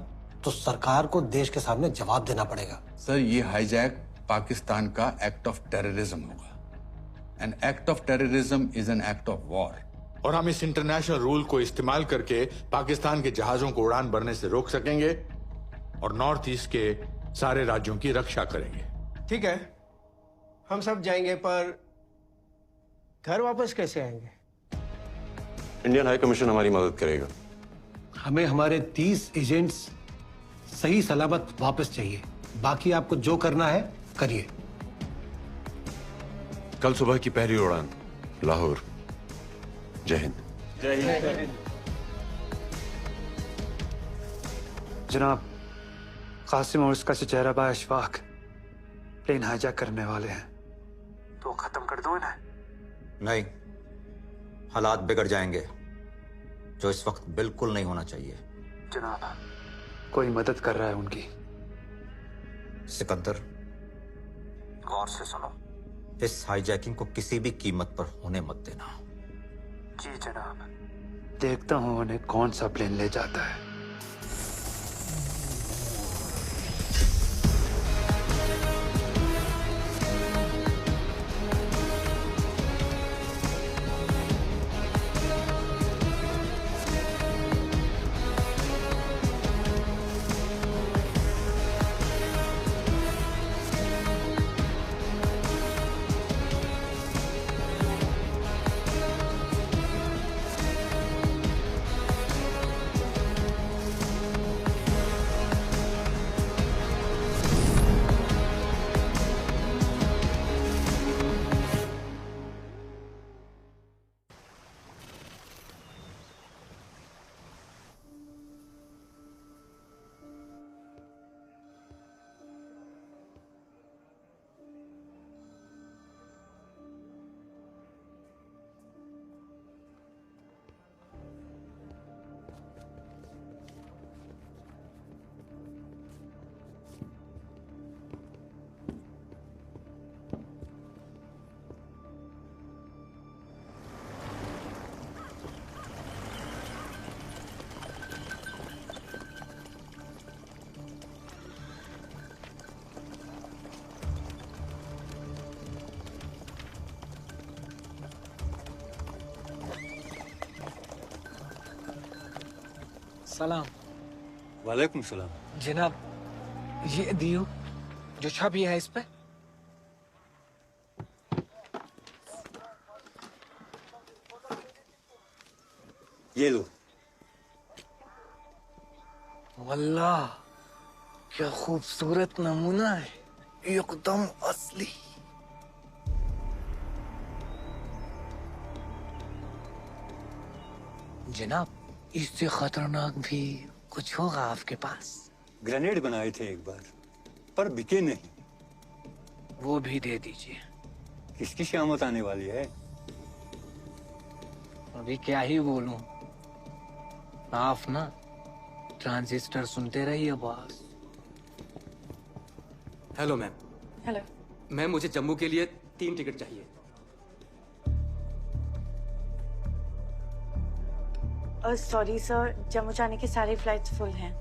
तो सरकार को देश के सामने जवाब देना पड़ेगा। सर, ये हाईजैक पाकिस्तान का एक्ट ऑफ टेररिज्म होगा। An act of terrorism is an act of war. और हम इस इंटरनेशनल रूल को इस्तेमाल करके पाकिस्तान के जहाजों को उड़ान भरने से रोक सकेंगे और नॉर्थ ईस्ट के सारे राज्यों की रक्षा करेंगे। ठीक है, हम सब जाएंगे, पर घर वापस कैसे आएंगे? इंडियन हाई कमीशन हमारी मदद करेगा। हमें हमारे 30 एजेंट्स सही सलामत वापस चाहिए। बाकी आपको जो करना है करिए। कल सुबह की पहली उड़ान लाहौर। जय हिंद। जय हिंद। जनाब, कासिम और उसका चचेरा भाई अशफाक प्लेन हाईजैक करने वाले हैं, तो खत्म कर दो इन्हें। नहीं, हालात बिगड़ जाएंगे, जो इस वक्त बिल्कुल नहीं होना चाहिए। जनाब, कोई मदद कर रहा है उनकी। सिकंदर, गौर से सुनो, इस हाईजैकिंग को किसी भी कीमत पर होने मत देना। जी जनाब। देखता हूं उन्हें कौन सा प्लेन ले जाता है। सलाम। वालेकुम सलाम। जनाब, ये दियो जो छवि है इस पे। ये लो। वल्लाह क्या खूबसूरत नमूना है, एकदम असली। जनाब, इससे खतरनाक भी कुछ होगा आपके पास? ग्रेनेड बनाए थे एक बार, पर बिके नहीं। वो भी दे दीजिए। किसकी शामत आने वाली है? अभी क्या ही बोलूं, आप ना ट्रांजिस्टर सुनते रहिए boss. Hello ma'am. Hello ma'am, मुझे जम्मू के लिए 3 टिकट चाहिए। सॉरी सर, जम्मू जाने की सारी फ्लाइट्स फुल हैं।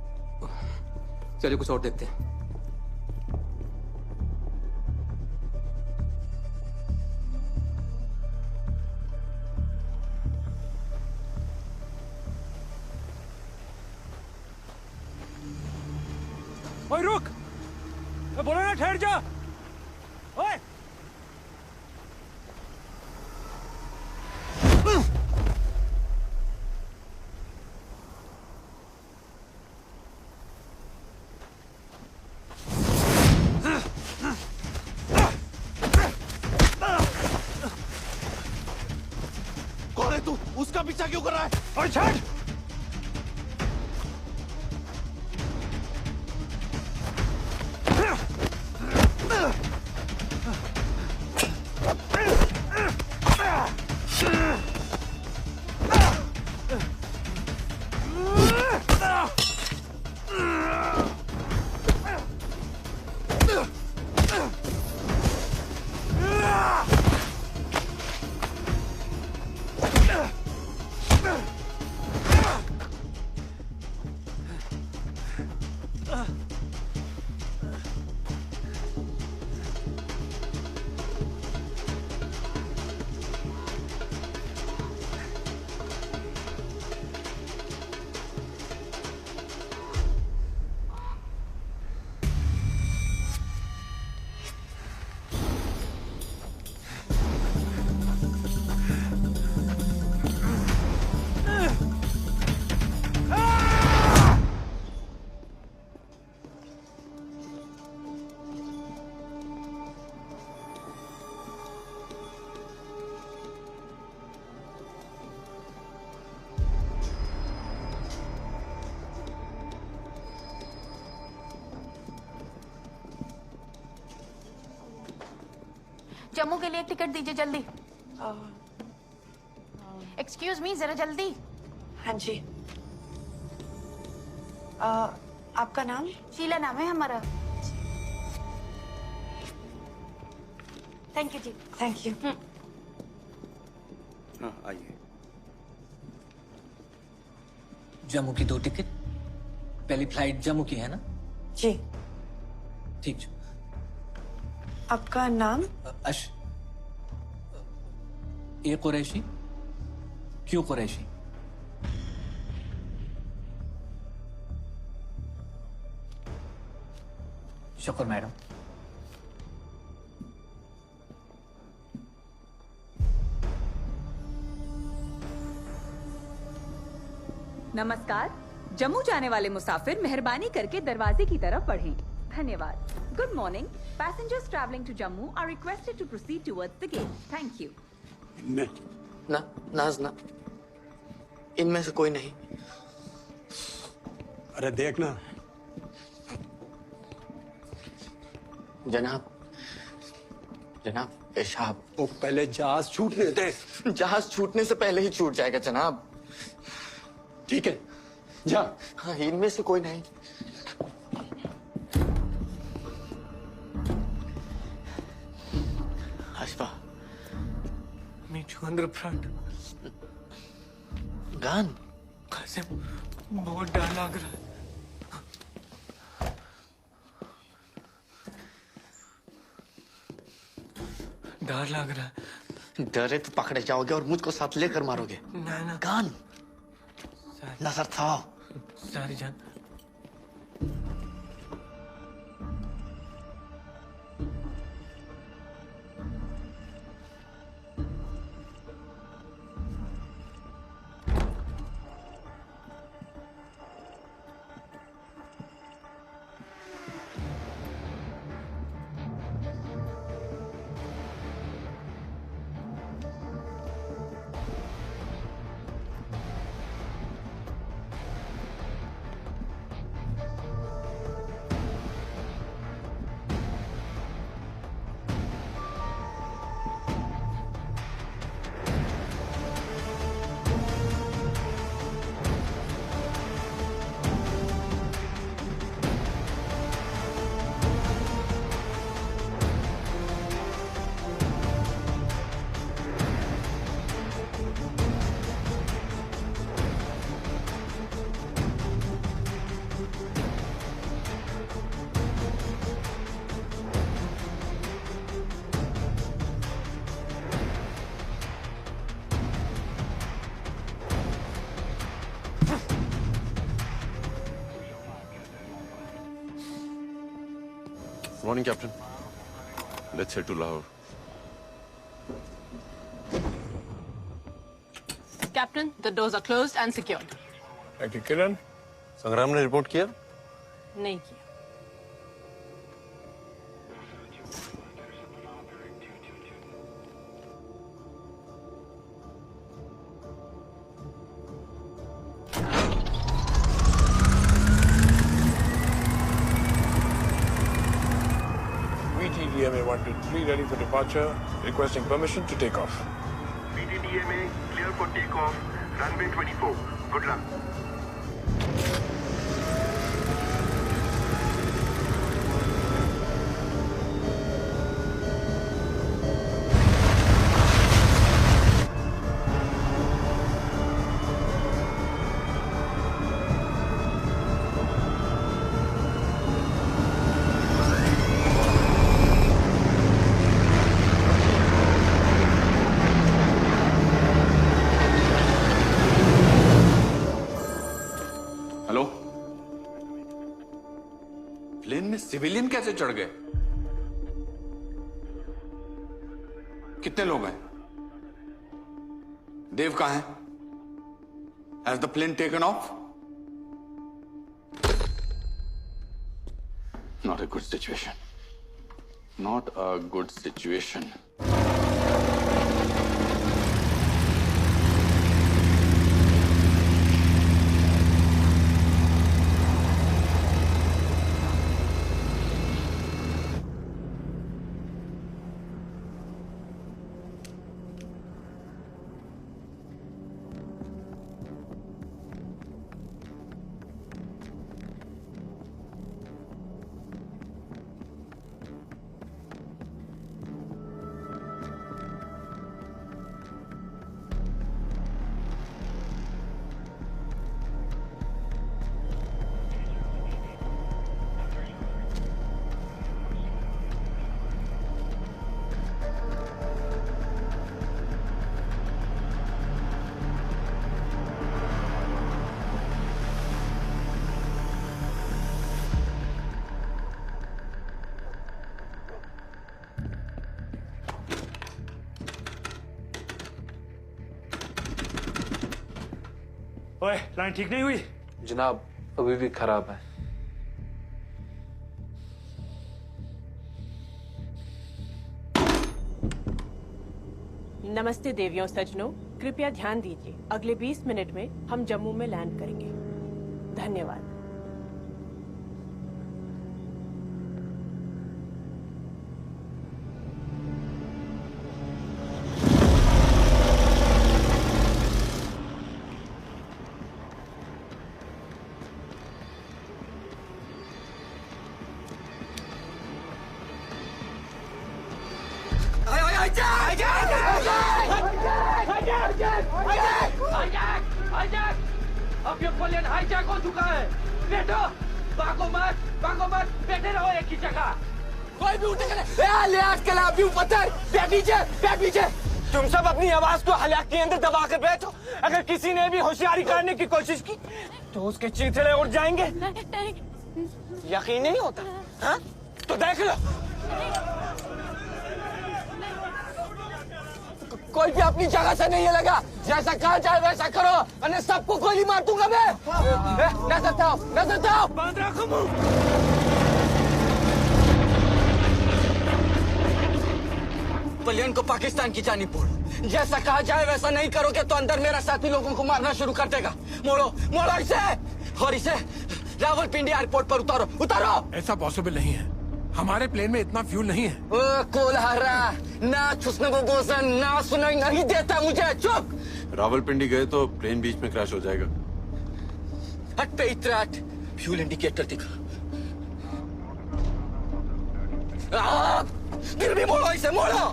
चलिए कुछ और देखते हैं। ओए रुक, मैं बोला ना ठहर जा। ओए कौन है तू? उसका पीछा क्यों कर रहा है? और छड़! जम्मू के लिए एक टिकट दीजिए जल्दी। एक्सक्यूज मी, जरा जल्दी। हाँ जी। आपका नाम? शीला नाम है हमारा। Thank you ji. Thank you. हाँ आइए। जम्मू की 2 टिकट। पहली फ्लाइट जम्मू की है ना? जी। ठीक है। आपका नाम? ए कुरैशी, क्यों कुरैशी? शुक्र मैडम। नमस्कार, जम्मू जाने वाले मुसाफिर मेहरबानी करके दरवाजे की तरफ बढ़ें। धन्यवाद। Good morning. Passengers traveling to Jammu are requested to proceed towards the gate. Thank you. नाज ना, इनमें से कोई नहीं। अरे देखना। जनाब, जनाब, पेशाब। वो पहले जहाज छूटने दे। जहाज छूटने से पहले ही छूट जाएगा जनाब। ठीक है, जा। हाँ, इनमें से कोई नहीं। अशफा, मैं 200 फ्रंट। गान। कसम, बहुत डर लग रहा है। डर लग रहा है। डरे तो पकड़े जाओगे और मुझको साथ लेकर मारोगे। ना ना। गान। नजर था। सारी जान। Morning captain, let's head to Lahore. Captain, the doors are closed and secured. Thank you, Kiran. Sangram ने रिपोर्ट किया? नहीं किया। VTDMA 123 ready for departure, requesting permission to take off. VTDMA clear for takeoff, runway 24. Good luck. Civilian कैसे चढ़ गए? कितने लोग हैं? देव कहां है? Has the plane taken off? Not a good situation. Not a good situation. ओए, लाइन ठीक नहीं हुई? जनाब, अभी भी खराब है। नमस्ते देवियों सज्जनों, कृपया ध्यान दीजिए। अगले 20 मिनट में हम जम्मू में लैंड करेंगे। धन्यवाद। अब ये प्लेन हाईजैक हो चुका है। बैठो, भागो मत, बैठे रहो एक ही जगह। कोई भी उठे बैठ नीचे। तुम सब अपनी आवाज को हलाक के अंदर दबा कर बैठो। अगर किसी ने भी होशियारी करने की कोशिश की तो उसके चीथड़े उड़ जाएंगे। यकीन नहीं होता? हाँ? तो देख लो। कोई भी अपनी जगह से नहीं लगा। जैसा कहा जाए वैसा करो, वरना सबको गोली मार दूंगा मैं। नजर था। बांध रखो मुंह। प्लेन को पाकिस्तान की जानिब मोड़ो। जैसा कहा जाए वैसा नहीं करोगे तो अंदर मेरा साथी लोगों को मारना शुरू कर देगा। मोड़ो इसे, और इसे रावलपिंडी एयरपोर्ट पर उतारो। ऐसा पॉसिबल नहीं है, हमारे प्लेन में इतना फ्यूल नहीं है। कोलहारा ना छुसने को गोसन ना सुनाई नहीं देता मुझे। चुप। रावलपिंडी गए तो प्लेन बीच में क्रैश हो जाएगा। हट पे इतराट, फ्यूल इंडिकेटर दिखा। फिर भी मोड़ो इसे, मोड़ो।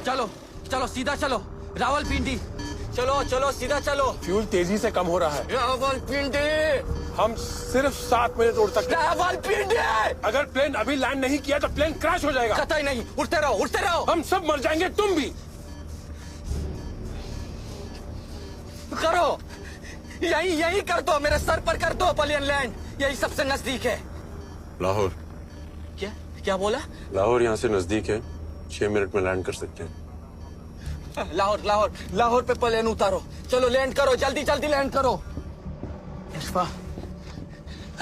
चलो चलो सीधा चलो रावलपिंडी। चलो चलो सीधा चलो। फ्यूल तेजी से कम हो रहा है। रावलपिंडी। हम सिर्फ 7 मिनट उड़ सकते हैं। रावलपिंडी। अगर प्लेन अभी लैंड नहीं किया तो प्लेन क्रैश हो जाएगा। कतई नहीं, उड़ते रहो उड़ते रहो। हम सब मर जाएंगे, तुम भी। करो, यही यही कर दो, मेरे सर पर कर दो पलियन लैंड, यही सबसे नजदीक है। लाहौर। क्या क्या बोला? लाहौर यहाँ से नजदीक है, 6 मिनट में लैंड कर सकते हैं। लाहौर लाहौर लाहौर पे प्लेन उतारो, चलो लैंड करो, जल्दी जल्दी लैंड करो।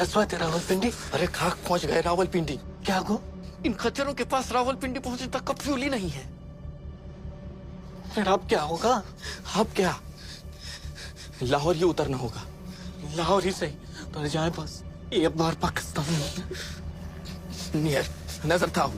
ऐसा तेरा रावलपिंडी। अरे खाक पहुंच गए रावलपिंडी। क्या गो? इन खच्चरों के पास रावलपिंडी पहुंचने तक का फ्यूल ही नहीं है। फिर अब क्या होगा? अब क्या, लाहौर ही उतरना होगा। लाहौर ही सही तो जाए बस, एक बार पाकिस्तान नियर नजर था।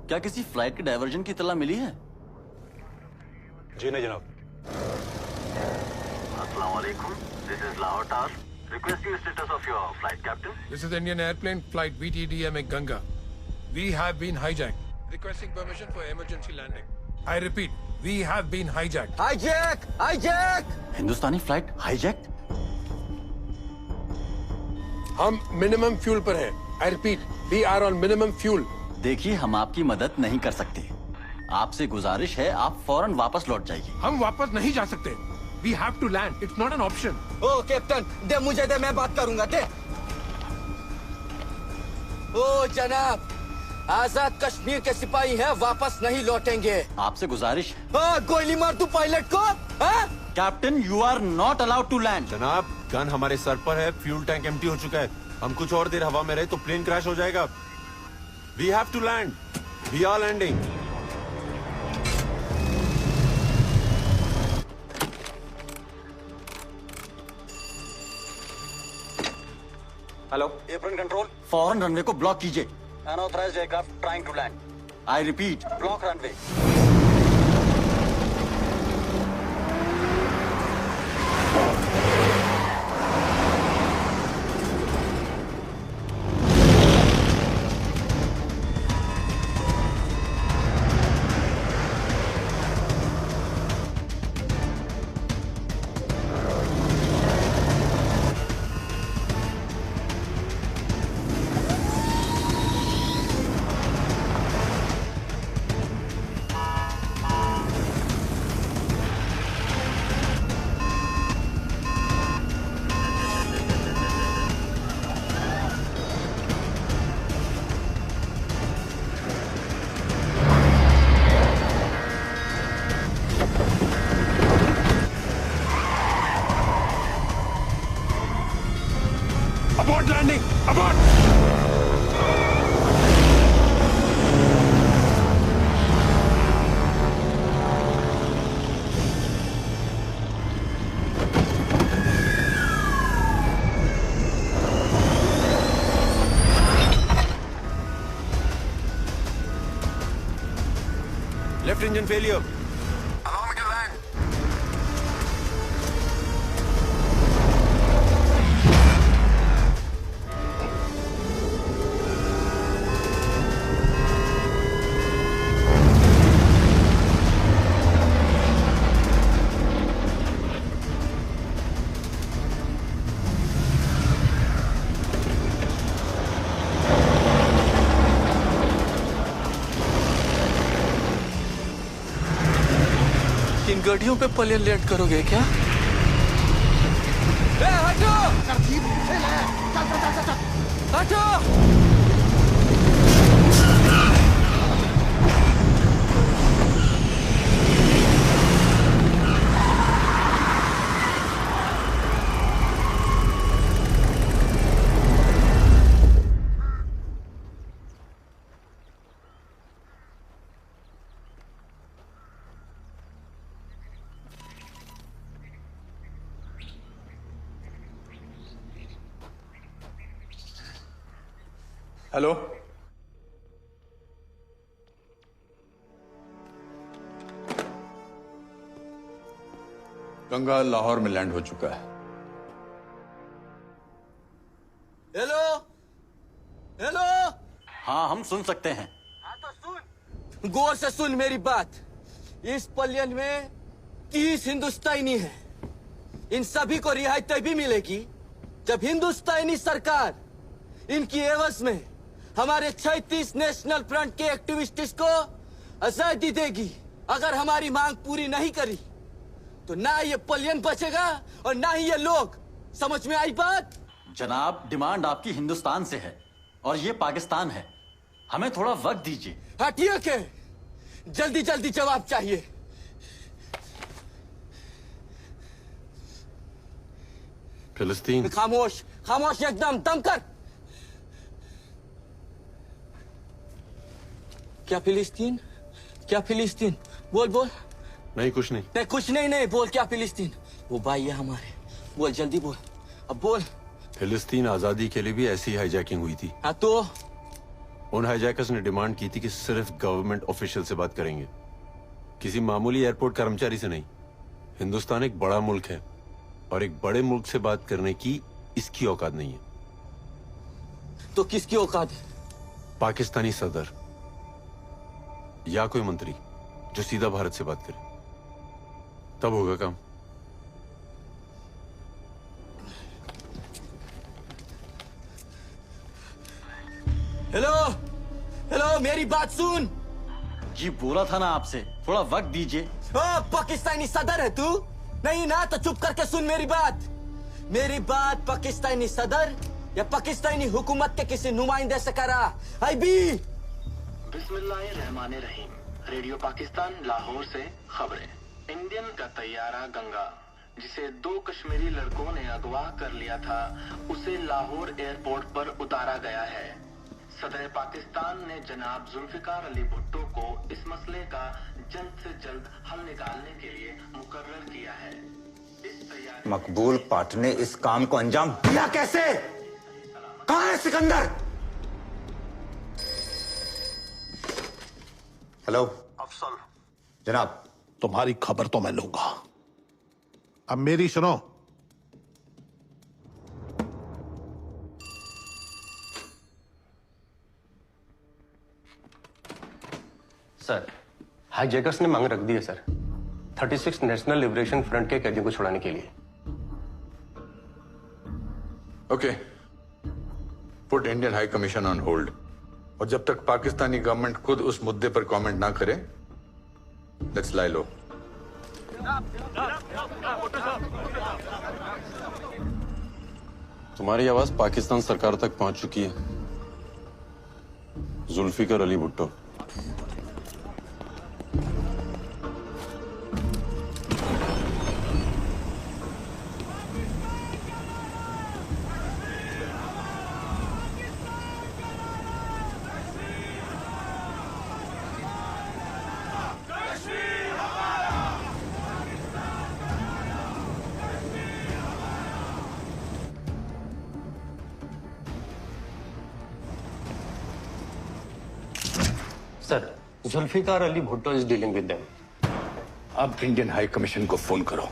क्या किसी फ्लाइट के डायवर्जन की इत्तला मिली है? जी नहीं जनाब। Assalamu alaikum. This is Lahore Tower. Request you status of your flight, Captain. This is Indian Airplane Flight VTDM Ganga. We have been hijacked. Requesting permission for emergency landing. I repeat, we have been hijacked. Hijack hijack. Hindustani flight hijacked? हम minimum fuel पर हैं। I repeat, we are on minimum fuel. देखिए, हम आपकी मदद नहीं कर सकते। आपसे गुजारिश है, आप फौरन वापस लौट जाइए। हम वापस नहीं जा सकते। We have to land. It's not an option. ओ कैप्टन, दे मुझे दे, मैं बात करूंगा, दे। ओ जनाब, आजाद कश्मीर के सिपाही हैं, वापस नहीं लौटेंगे। आपसे गुजारिश। गोली मार तू पायलट को। Captain, you are not allowed to land. जनाब, गन हमारे सर पर है, फ्यूल टैंक एम्प्टी हो चुका है। हम कुछ और देर हवा में रहे तो प्लेन क्रैश हो जाएगा। We have to land. We are landing. Hello, airplane control, फौरन रनवे को ब्लॉक कीजिए। Unauthorised aircraft trying to land. I repeat, block runway. Abort landing! Abort! Left engine failure. Allow me to land. इन गाड़ियों पे plane land करोगे क्या? हटो! हटो! Hello, Ganga Lahore में लैंड हो चुका है। Hello hello. हाँ, हम सुन सकते हैं। गौर से सुन मेरी बात। इस पलियन में 30 हिंदुस्तानी है। इन सभी को रिहाई तभी मिलेगी जब हिंदुस्तानी सरकार इनकी एवज में हमारे 36 नेशनल फ्रंट के एक्टिविस्ट्स को आजादी देगी। अगर हमारी मांग पूरी नहीं करी तो ना ये पलियन बचेगा और ना ही ये लोग। समझ में आई बात? जनाब, डिमांड आपकी हिंदुस्तान से है और ये पाकिस्तान है। हमें थोड़ा वक्त दीजिए। हटिए के जल्दी जल्दी जवाब चाहिए। फिलिस्तीन। खामोश खामोश, एकदम दम कर। क्या फिलिस्तीन? क्या फिलिस्तीन? बोल बोल। नहीं, कुछ नहीं। नहीं कुछ नहीं, नहीं बोल। क्या फिलिस्तीन? वो भाई है हमारे। बोल जल्दी बोल, अब बोल। फिलिस्तीन आजादी के लिए भी ऐसी हाईजैकिंग हुई थी। हाँ तो उन हाईजैकर्स ने डिमांड की थी कि सिर्फ गवर्नमेंट ऑफिशियल से बात करेंगे, किसी मामूली एयरपोर्ट कर्मचारी से नहीं। हिंदुस्तान एक बड़ा मुल्क है और एक बड़े मुल्क से बात करने की इसकी औकात नहीं है। तो किसकी औकात है? पाकिस्तानी सदर या कोई मंत्री जो सीधा भारत से बात करे, तब होगा काम। हेलो हेलो, मेरी बात सुन। जी बोला था ना आपसे, थोड़ा वक्त दीजिए। पाकिस्तानी सदर है तू? नहीं ना, तो चुप करके सुन मेरी बात। मेरी बात पाकिस्तानी सदर या पाकिस्तानी हुकूमत के किसी नुमाइंदे से करा। आई बी। बिस्मिल्लाहिर्रहमानिर्रहीम। रेडियो पाकिस्तान लाहौर से खबरें। इंडियन का तैयारा गंगा, जिसे 2 कश्मीरी लड़कों ने अगवा कर लिया था, उसे लाहौर एयरपोर्ट पर उतारा गया है। सदर पाकिस्तान ने जनाब जुल्फिकार अली भुट्टो को इस मसले का जल्द से जल्द हल निकालने के लिए मुकर्रर किया है। मकबूल पाठ ने इस काम को अंजाम दिया कैसे? कहां है सिकंदर? हेलो अफसल। जनाब, तुम्हारी खबर तो मैं लूंगा, अब मेरी सुनो। सर, हाईजैकर्स ने मांग रख दी है सर, 36 नेशनल लिबरेशन फ्रंट के कैदियों को छुड़ाने के लिए। Okay, put Indian high commission on hold. और जब तक पाकिस्तानी गवर्नमेंट खुद उस मुद्दे पर कमेंट ना करे, लेट्स लाई लो। तुम्हारी आवाज पाकिस्तान सरकार तक पहुंच चुकी है। Zulfikar Ali Bhutto. Sir, Zulfikar Ali Bhutto is dealing with them. अब इंडियन हाई कमीशन को फोन करो।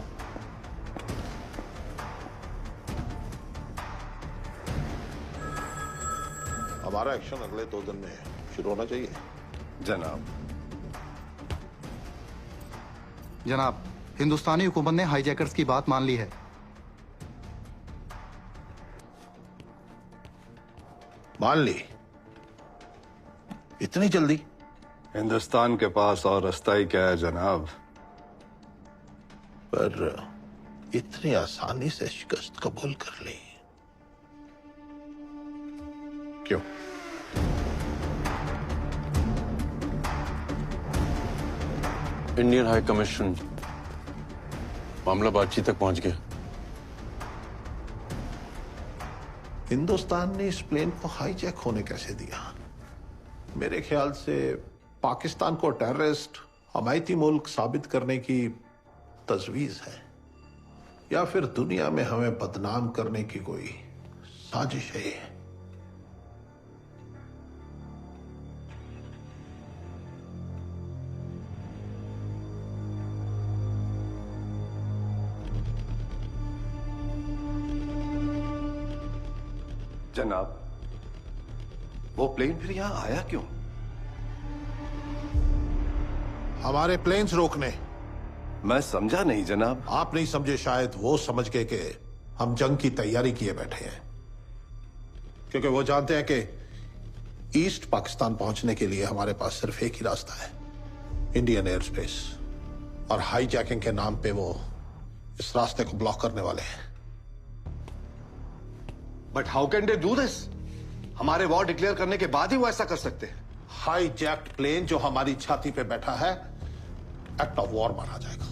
हमारा एक्शन अगले 2 दिन में शुरू होना चाहिए। जनाब, हिंदुस्तानी हुकूमत ने हाईजैकर्स की बात मान ली है। मान ली? इतनी जल्दी? हिंदुस्तान के पास और रास्ता ही क्या है जनाब? पर इतनी आसानी से शिकस्त कबूल कर ली क्यों? इंडियन हाई कमीशन मामला बातचीत तक पहुंच गया। हिंदुस्तान ने इस प्लेन को हाईजैक होने कैसे दिया? मेरे ख्याल से पाकिस्तान को टेररिस्ट, हमायती मुल्क साबित करने की तजवीज है, या फिर दुनिया में हमें बदनाम करने की कोई साजिश है। जनाब, वो प्लेन फिर यहां आया क्यों? हमारे प्लेन्स रोकने। मैं समझा नहीं जनाब। आप नहीं समझे शायद, वो समझ के कि हम जंग की तैयारी किए बैठे हैं, क्योंकि वो जानते हैं कि ईस्ट पाकिस्तान पहुंचने के लिए हमारे पास सिर्फ एक ही रास्ता है, इंडियन एयर स्पेस, और हाईजैकिंग के नाम पे वो इस रास्ते को ब्लॉक करने वाले हैं। But how can they do this? हमारे वॉर डिक्लेयर करने के बाद ही वो ऐसा कर सकते हैं। हाईजैक्ड प्लेन जो हमारी छाती पे बैठा है, एक्ट ऑफ वॉर माना जाएगा।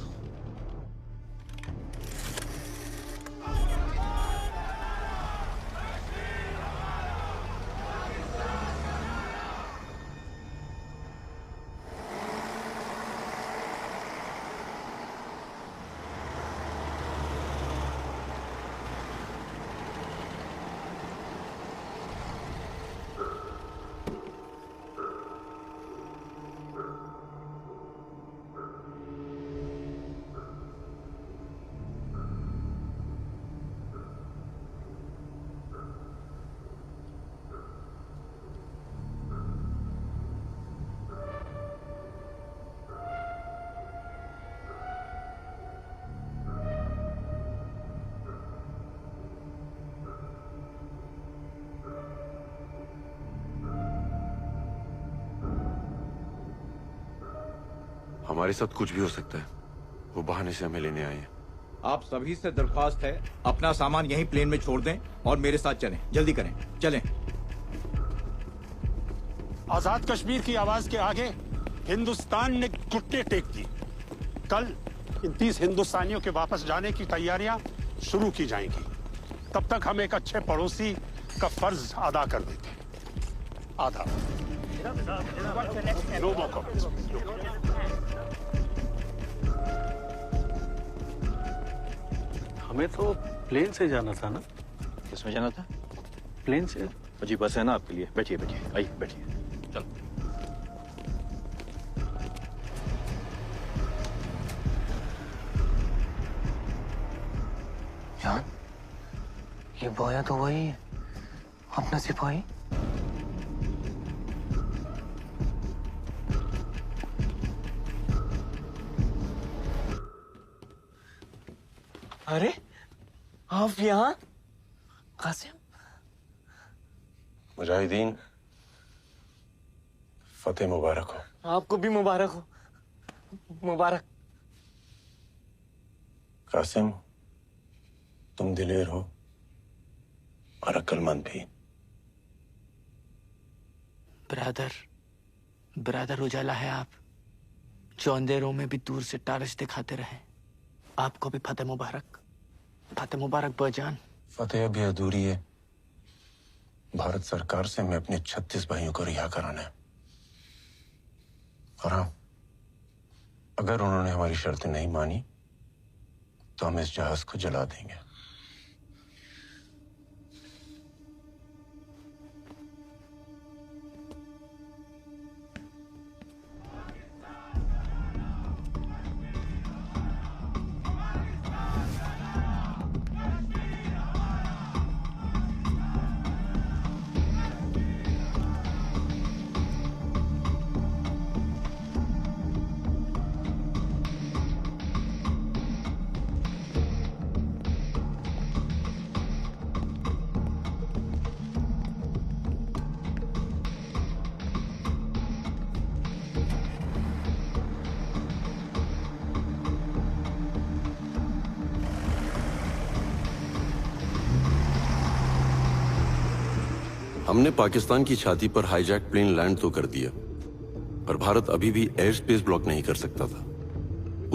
हमारे साथ कुछ भी हो सकता है, वो बहाने से हमें लेने आए हैं। आप सभी से दरख्वास्त है, अपना सामान यहीं प्लेन में छोड़ दें और मेरे साथ चलें। जल्दी करें, चलें। आजाद कश्मीर की आवाज के आगे हिंदुस्तान ने घुटने टेक दी। कल इन 30 हिंदुस्तानियों के वापस जाने की तैयारियां शुरू की जाएंगी। तब तक हम एक अच्छे पड़ोसी का फर्ज अदा कर देंगे। आधा लोगों को हमें तो प्लेन से जाना था ना? किसमें जाना था? प्लेन से। जी बस है ना आपके लिए। बैठिए बैठिए, आइए बैठिए। चलो। जान, ये बोया तो वही है, अपना सिपाही। अरे आप यहाँ? कासिम, मुजाहिदीन, फतेह मुबारक हो। आपको भी मुबारक हो। मुबारक। कासिम, तुम दिलेर हो और अक्लमंद भी। ब्रदर उजाला है आप, जो अंधेरों में भी दूर से टारस दिखाते रहे। आपको भी फतेह मुबारक बजान। फतेह अभी अधूरी है। भारत सरकार से हमें अपने 36 भाइयों को रिहा कराना है। और हाँ, अगर उन्होंने हमारी शर्तें नहीं मानी तो हम इस जहाज को जला देंगे। हमने पाकिस्तान की छाती पर हाईजैक प्लेन लैंड तो कर दिया, पर भारत अभी भी एयर स्पेस ब्लॉक नहीं कर सकता था।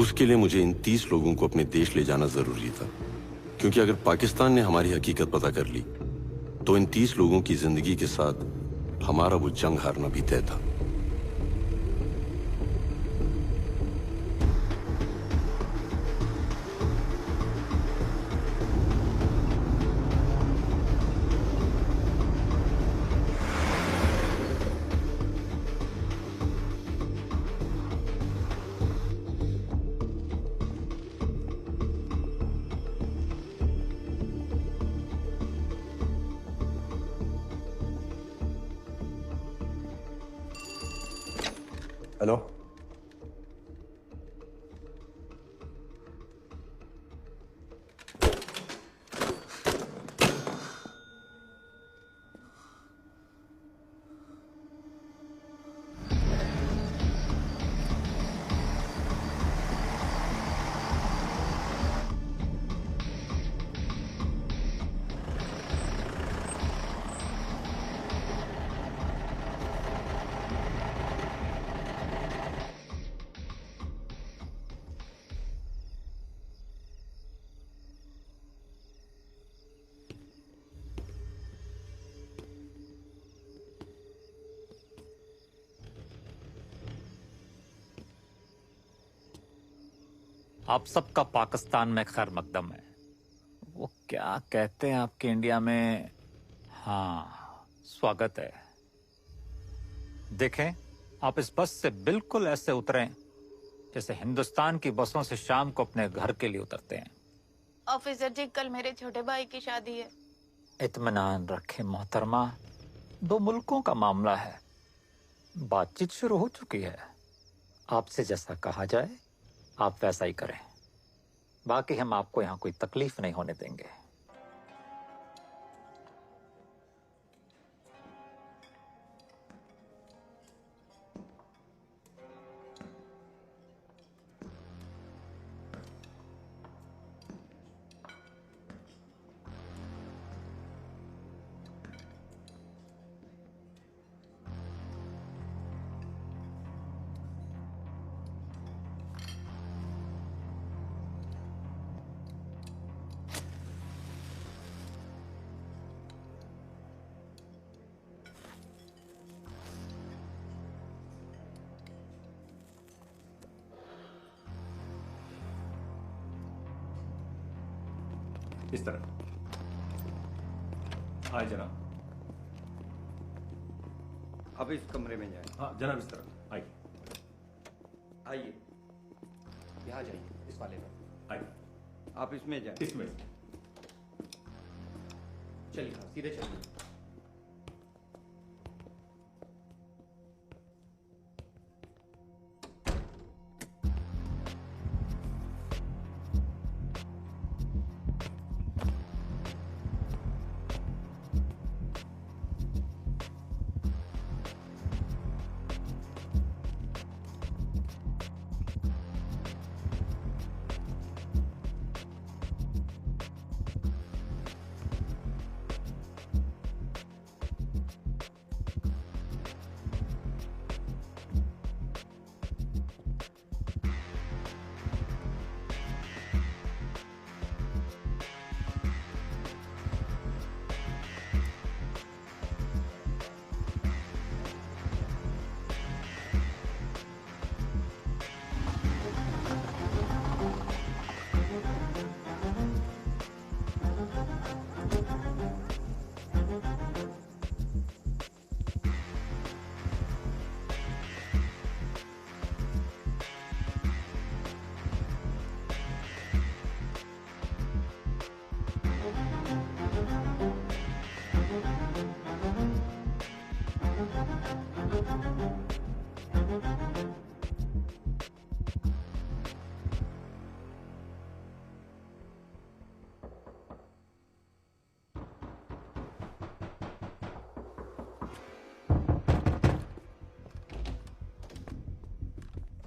उसके लिए मुझे इन 30 लोगों को अपने देश ले जाना जरूरी था, क्योंकि अगर पाकिस्तान ने हमारी हकीकत पता कर ली तो इन 30 लोगों की जिंदगी के साथ हमारा वो जंग हारना भी तय था। हेलो। आप सबका पाकिस्तान में खैर मकदम है। वो क्या कहते हैं आपके इंडिया में, हाँ स्वागत है। देखें, आप इस बस से बिल्कुल ऐसे उतरें जैसे हिंदुस्तान की बसों से शाम को अपने घर के लिए उतरते हैं। ऑफिसर जी, कल मेरे छोटे भाई की शादी है। इत्मीनान रखें मोहतरमा, 2 मुल्कों का मामला है, बातचीत शुरू हो चुकी है। आपसे जैसा कहा जाए आप वैसा ही करें, बाकी हम आपको यहाँ कोई तकलीफ नहीं होने देंगे। इस तरह। हाँ जनाब। अब इस कमरे में जाए। हाँ जनाब, इस तरह आइए। आइए, यहाँ जाइए, इस वाले में आइए। आप इसमें जाए। इसमें चलिए, हाँ सीधे चलिए।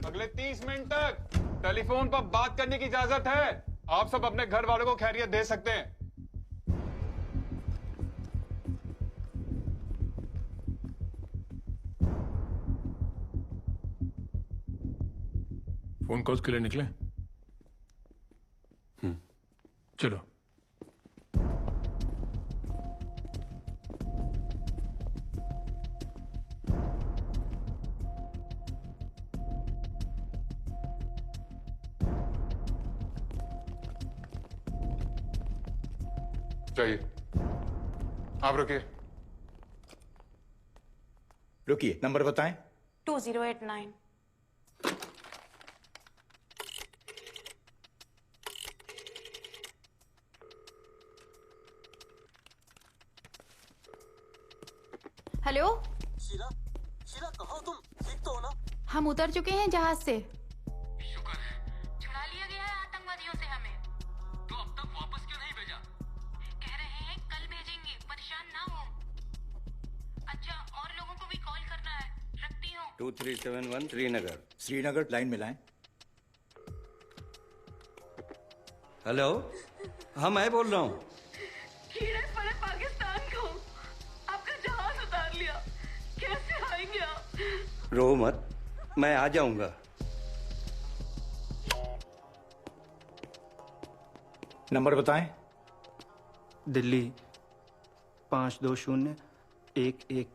अगले 30 मिनट तक टेलीफोन पर बात करने की इजाजत है। आप सब अपने घर वालों को खैरियत दे सकते हैं। फोन कॉल्स के लिए निकले? चलो। चाहिए। आप रुकिए। रुकिए, नंबर बताएं। 2089। हेलो शीला, शीला कहाँ हो तुम? ठीक तो हो ना? हम उतर चुके हैं जहाज से। शुक्र है। छुड़ा लिया गया है आतंकवादियों से हमें। तो अब तक वापस क्यों नहीं भेजा? कह रहे हैं कल भेजेंगे, परेशान ना हो। अच्छा, और लोगों को भी कॉल करना है, रखती हूँ। 2371 श्रीनगर। श्रीनगर लाइन मिलाएं। हेलो, हाँ मैं बोल रहा हूँ। कीड़े पड़े पाकिस्तान को, आपका जहाज उतार लिया, कैसे आएंगे आप? रो मत, मैं आ जाऊंगा। नंबर बताएं। दिल्ली 52011।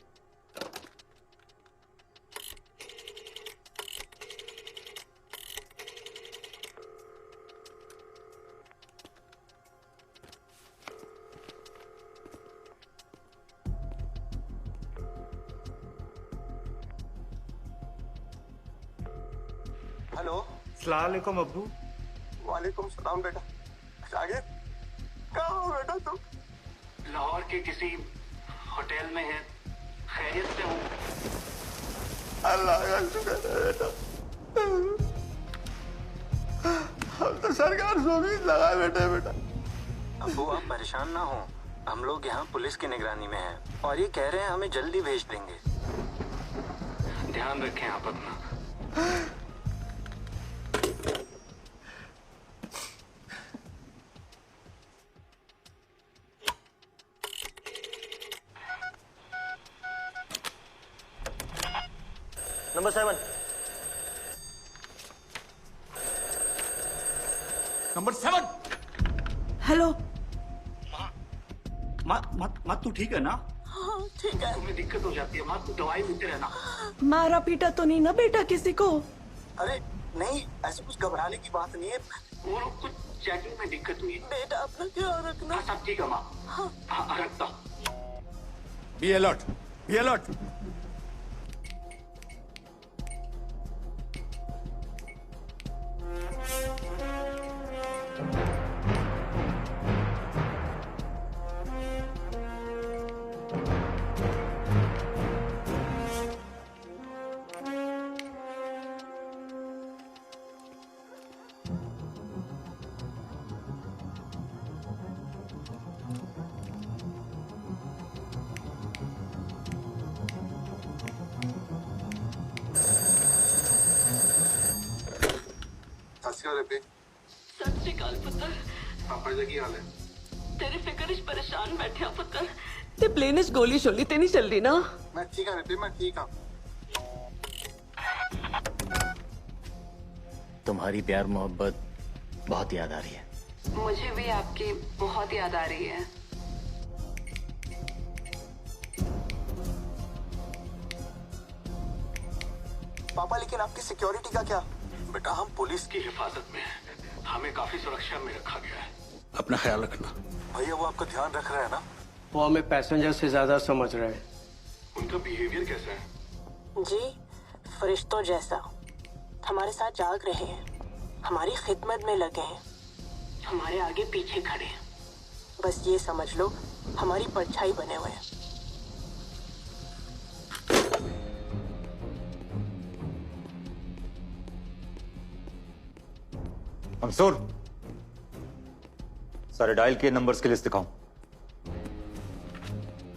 हेलो। अस्सलाम वालेकुम अब्बू। वालेकुम सलाम बेटा। शागिद, कहाँ हो बेटा तुम? लाहौर के किसी होटल में है, खैरियत से हूँ। अल्लाह का शुक्र है बेटा। हम तो सरकार से उम्मीद लगाए बैठे हैं बेटा। अब्बू आप परेशान ना हो, हम लोग यहाँ पुलिस की निगरानी में हैं और ये कह रहे हैं हमें जल्दी भेज देंगे। ध्यान रखें आप अपना। नंबर 7। नंबर 7। हेलो। माँ तू ठीक है ना? हाँ ठीक है। तुम्हें दिक्कत हो जाती है माँ, तू दवाई लेते रहना। मारा पीटा तो नहीं ना बेटा किसी को? अरे नहीं, ऐसे कुछ घबराने की बात नहीं है। वो लोग कुछ चेकिंग में दिक्कत हुई। बेटा अपना ख्याल रखना। हाँ सब ठीक है माँ। हाँ रखता। Be alert, be alert. सत श्री अकाल पुत्र। पापा जी की हाल है? तेरी फिक्र परेशान बैठे पुत्र। ते प्लेन गोली शोली ते नहीं चल रही ना? मैं ठीक है बेटे, मैं ठीक हूँ। तुम्हारी प्यार मोहब्बत बहुत याद आ रही है। मुझे भी आपकी बहुत याद आ रही है। पापा लेकिन आपकी सिक्योरिटी का क्या? बेटा हम पुलिस की हिफाजत में हैं, हमें काफी सुरक्षा में रखा गया है। अपना ख्याल रखना। भैया वो आपका ध्यान रख रहे हैं ना? वो हमें पैसेंजर से ज्यादा समझ रहे हैं। उनका बिहेवियर कैसा है? जी फरिश्तों जैसा, हमारे साथ जाग रहे हैं, हमारी खिदमत में लगे हैं, हमारे आगे पीछे खड़े हैं। बस ये समझ लो हमारी परछाई बने हुए हैं। मंसूर, सारे डायल के नंबर्स की लिस्ट दिखाओ।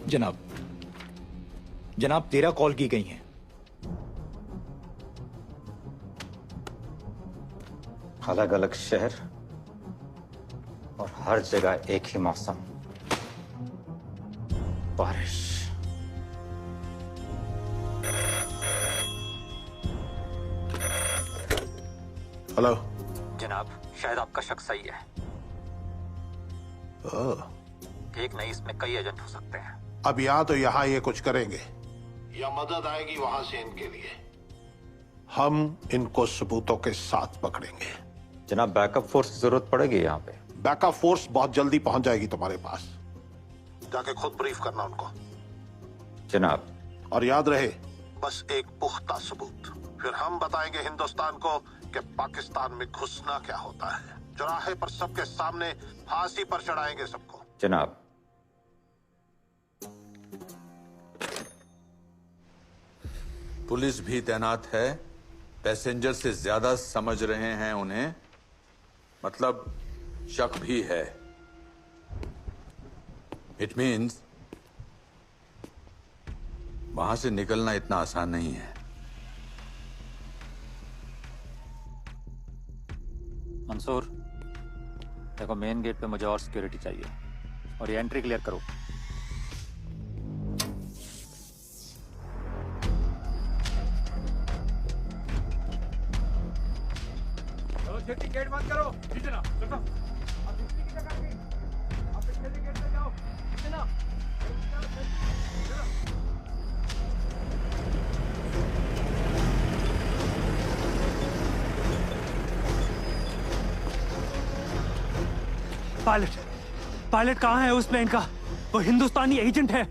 जनाब 13 कॉल की गई हैं। अलग अलग शहर और हर जगह एक ही मौसम, बारिश। हेलो जनाब, शायद आपका शक सही है। एक नहीं, इसमें कई एजेंट हो सकते हैं। अब यहाँ तो यहाँ ये कुछ करेंगे या मदद आएगी वहां से इनके लिए। हम इनको सबूतों के साथ पकड़ेंगे। जनाब बैकअप फोर्स की जरूरत पड़ेगी यहाँ पे। बैकअप फोर्स बहुत जल्दी पहुंच जाएगी तुम्हारे पास, जाके खुद ब्रीफ करना उनको। जनाब, और याद रहे बस एक पुख्ता सबूत, फिर हम बताएंगे हिंदुस्तान को कि पाकिस्तान में घुसना क्या होता है। चौराहे पर सबके सामने फांसी पर चढ़ाएंगे सबको। जनाब। पुलिस भी तैनात है पैसेंजर से ज्यादा समझ रहे हैं उन्हें, मतलब शक भी है। इट मीन्स वहां से निकलना इतना आसान नहीं है। मंसूर, देखो मेन गेट पे मुझे और सिक्योरिटी चाहिए और ये एंट्री क्लियर करो। छेती गेट बंद करो। जी जनाब। चलो आप दूसरी की जगह की आप छेती गेट पे जाओ। जी जनाब। पायलट कहाँ है उस प्लेन का? वो हिंदुस्तानी एजेंट है।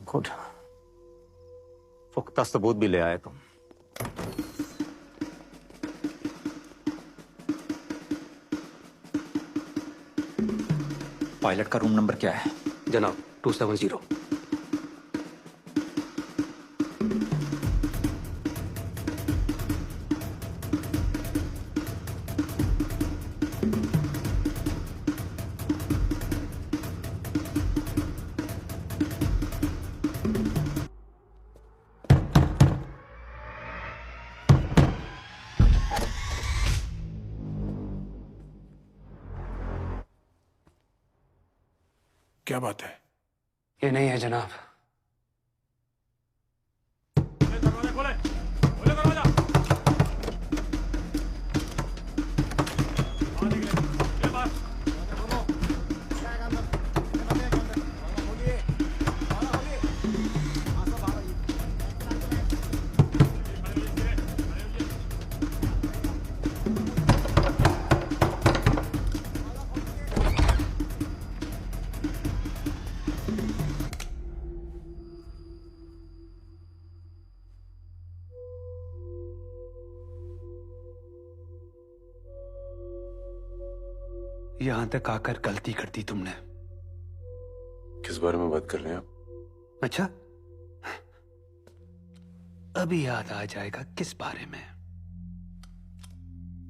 गुड, पुख्ता सबूत भी ले आए तुम। पायलट का रूम नंबर क्या है? जनाब 270। क्या बात है? ये नहीं है जनाब। यहां तक आकर गलती कर दी तुमने। किस बारे में बात कर रहे हैं आप? अच्छा, अभी याद आ जाएगा किस बारे में।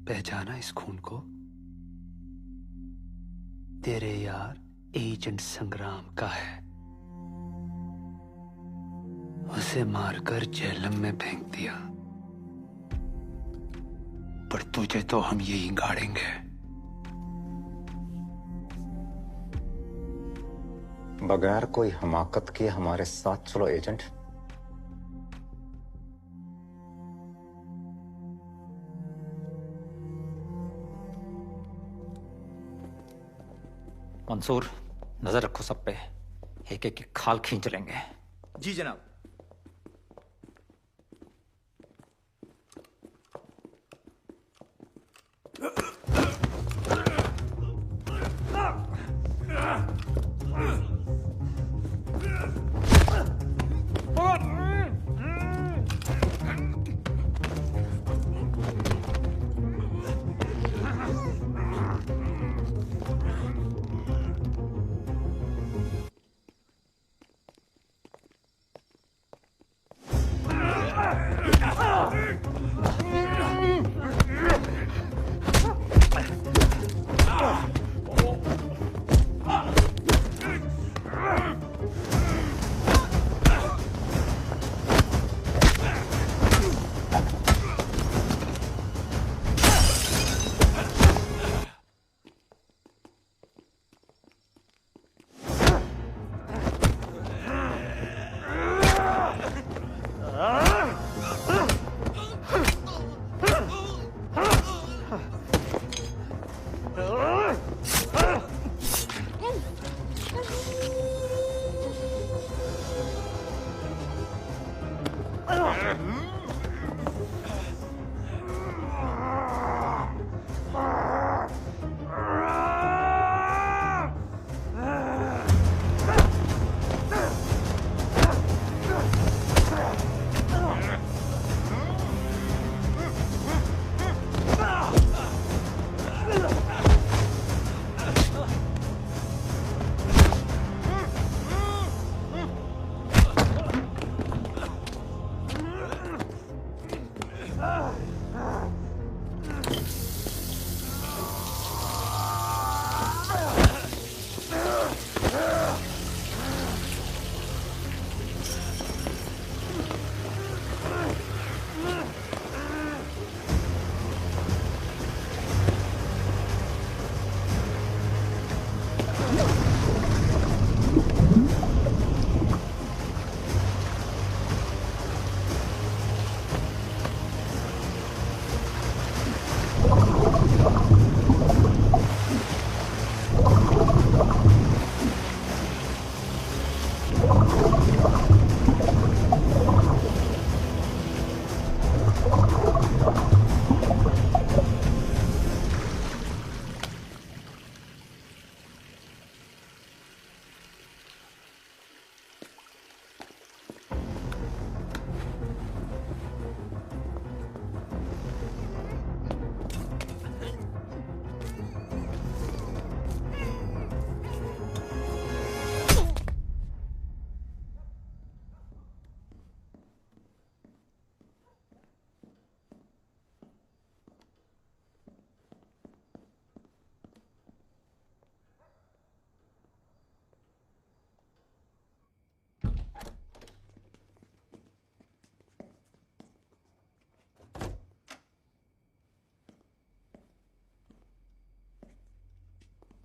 पहचाना इस खून को? तेरे यार एजेंट संग्राम का है। उसे मारकर जेहलम में फेंक दिया, पर तुझे तो हम यही गाड़ेंगे। बगैर कोई हमाकत के हमारे साथ चलो एजेंट। मंसूर, नजर रखो सब पे, एक एक की खाल खींच लेंगे। जी जनाब।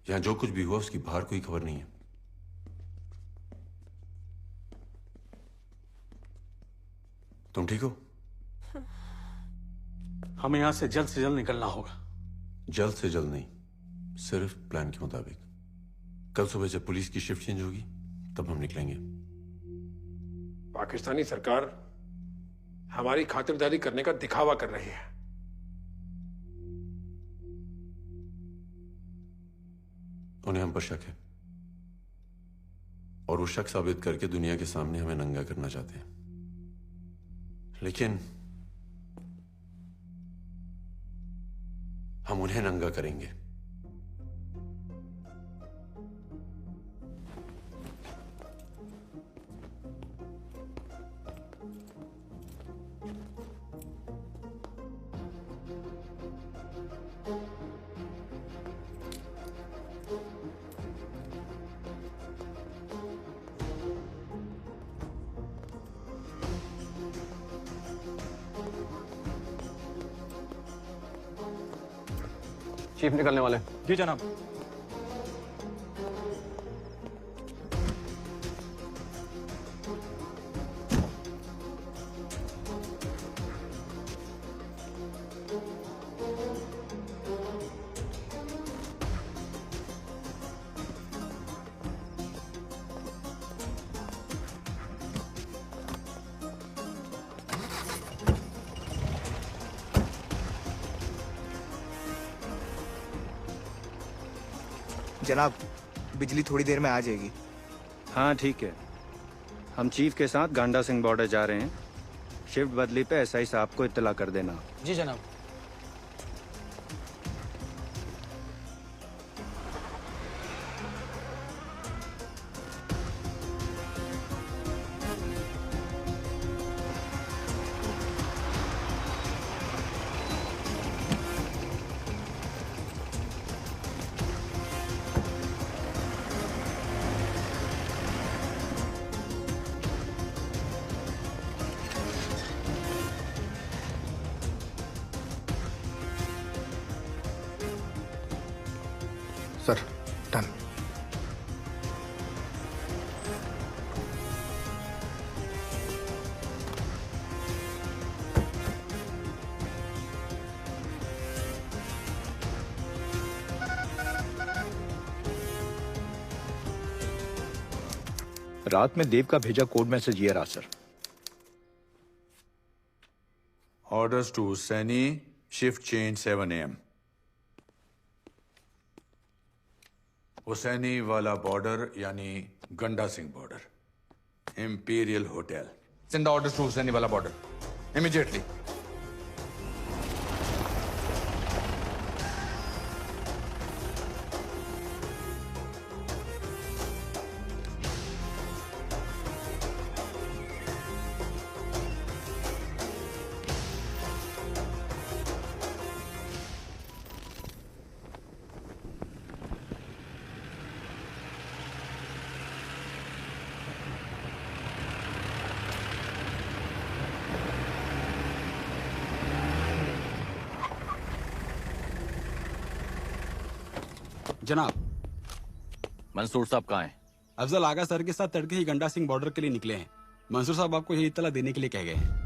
यहां जो कुछ भी हुआ उसकी बाहर कोई खबर नहीं है। तुम ठीक हो? हमें यहां से जल्द निकलना होगा। जल्द से जल्द नहीं, सिर्फ प्लान के मुताबिक। कल सुबह जब पुलिस की शिफ्ट चेंज होगी तब हम निकलेंगे। पाकिस्तानी सरकार हमारी खातिरदारी करने का दिखावा कर रही है। उन्हें हम पर शक है और वो शक साबित करके दुनिया के सामने हमें नंगा करना चाहते हैं, लेकिन हम उन्हें नंगा करेंगे। चीफ निकलने वाले। जी जनाब। जनाब, बिजली थोड़ी देर में आ जाएगी। हाँ ठीक है, हम चीफ के साथ गांडा सिंह बॉर्डर जा रहे हैं। शिफ्ट बदली पे एसआई साहब को इत्तला कर देना। जी जनाब। Sir done. रात में देव का भेजा कोड मैसेज ये रहा sir. Orders to Saini, shift change 7 AM। Hussainiwala border यानी Ganda Singh border, imperial hotel. Send orders to Hussainiwala border immediately. जनाब, मंसूर साहब कहाँ हैं? अफजल आगा सर के साथ तड़के ही गंडा सिंह बॉर्डर के लिए निकले हैं। मंसूर साहब आपको यही इत्तला देने के लिए कह गए हैं।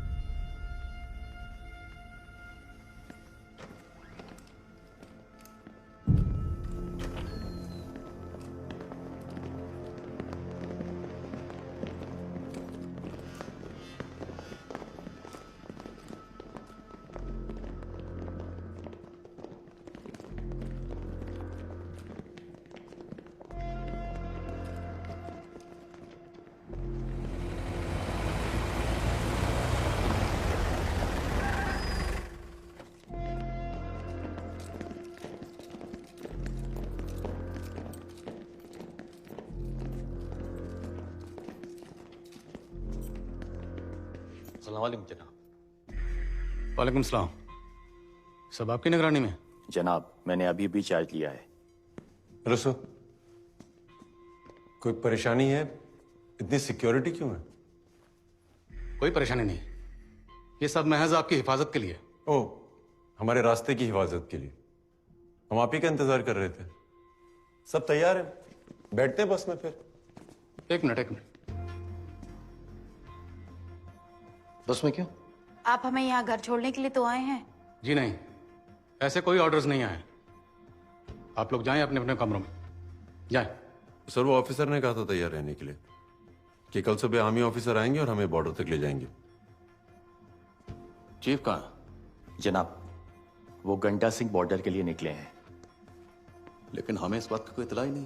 जनाब। वालेकुम सलाम। सब आपकी निगरानी में? जनाब, मैंने अभी अभी चार्ज लिया है। रसो, कोई परेशानी है? इतनी सिक्योरिटी क्यों है? कोई परेशानी नहीं, ये सब महज आपकी हिफाजत के लिए। ओह, हमारे रास्ते की हिफाजत के लिए। हम आप ही का इंतजार कर रहे थे। सब तैयार है, बैठते हैं बस में फिर। एक मिनट। बस में क्यों? आप हमें यहाँ घर छोड़ने के लिए तो आए हैं? जी नहीं, ऐसे कोई ऑर्डर्स नहीं आए। आप लोग जाएं अपने अपने कमरों में, जाएं। सर वो ऑफिसर ने कहा था तैयार रहने के लिए कि कल सुबह आर्मी ऑफिसर आएंगे और हमें बॉर्डर तक ले जाएंगे। चीफ कहाँ? जनाब, वो गंडा सिंह बॉर्डर के लिए निकले हैं। लेकिन हमें इस बात की कोई इतला ही नहीं।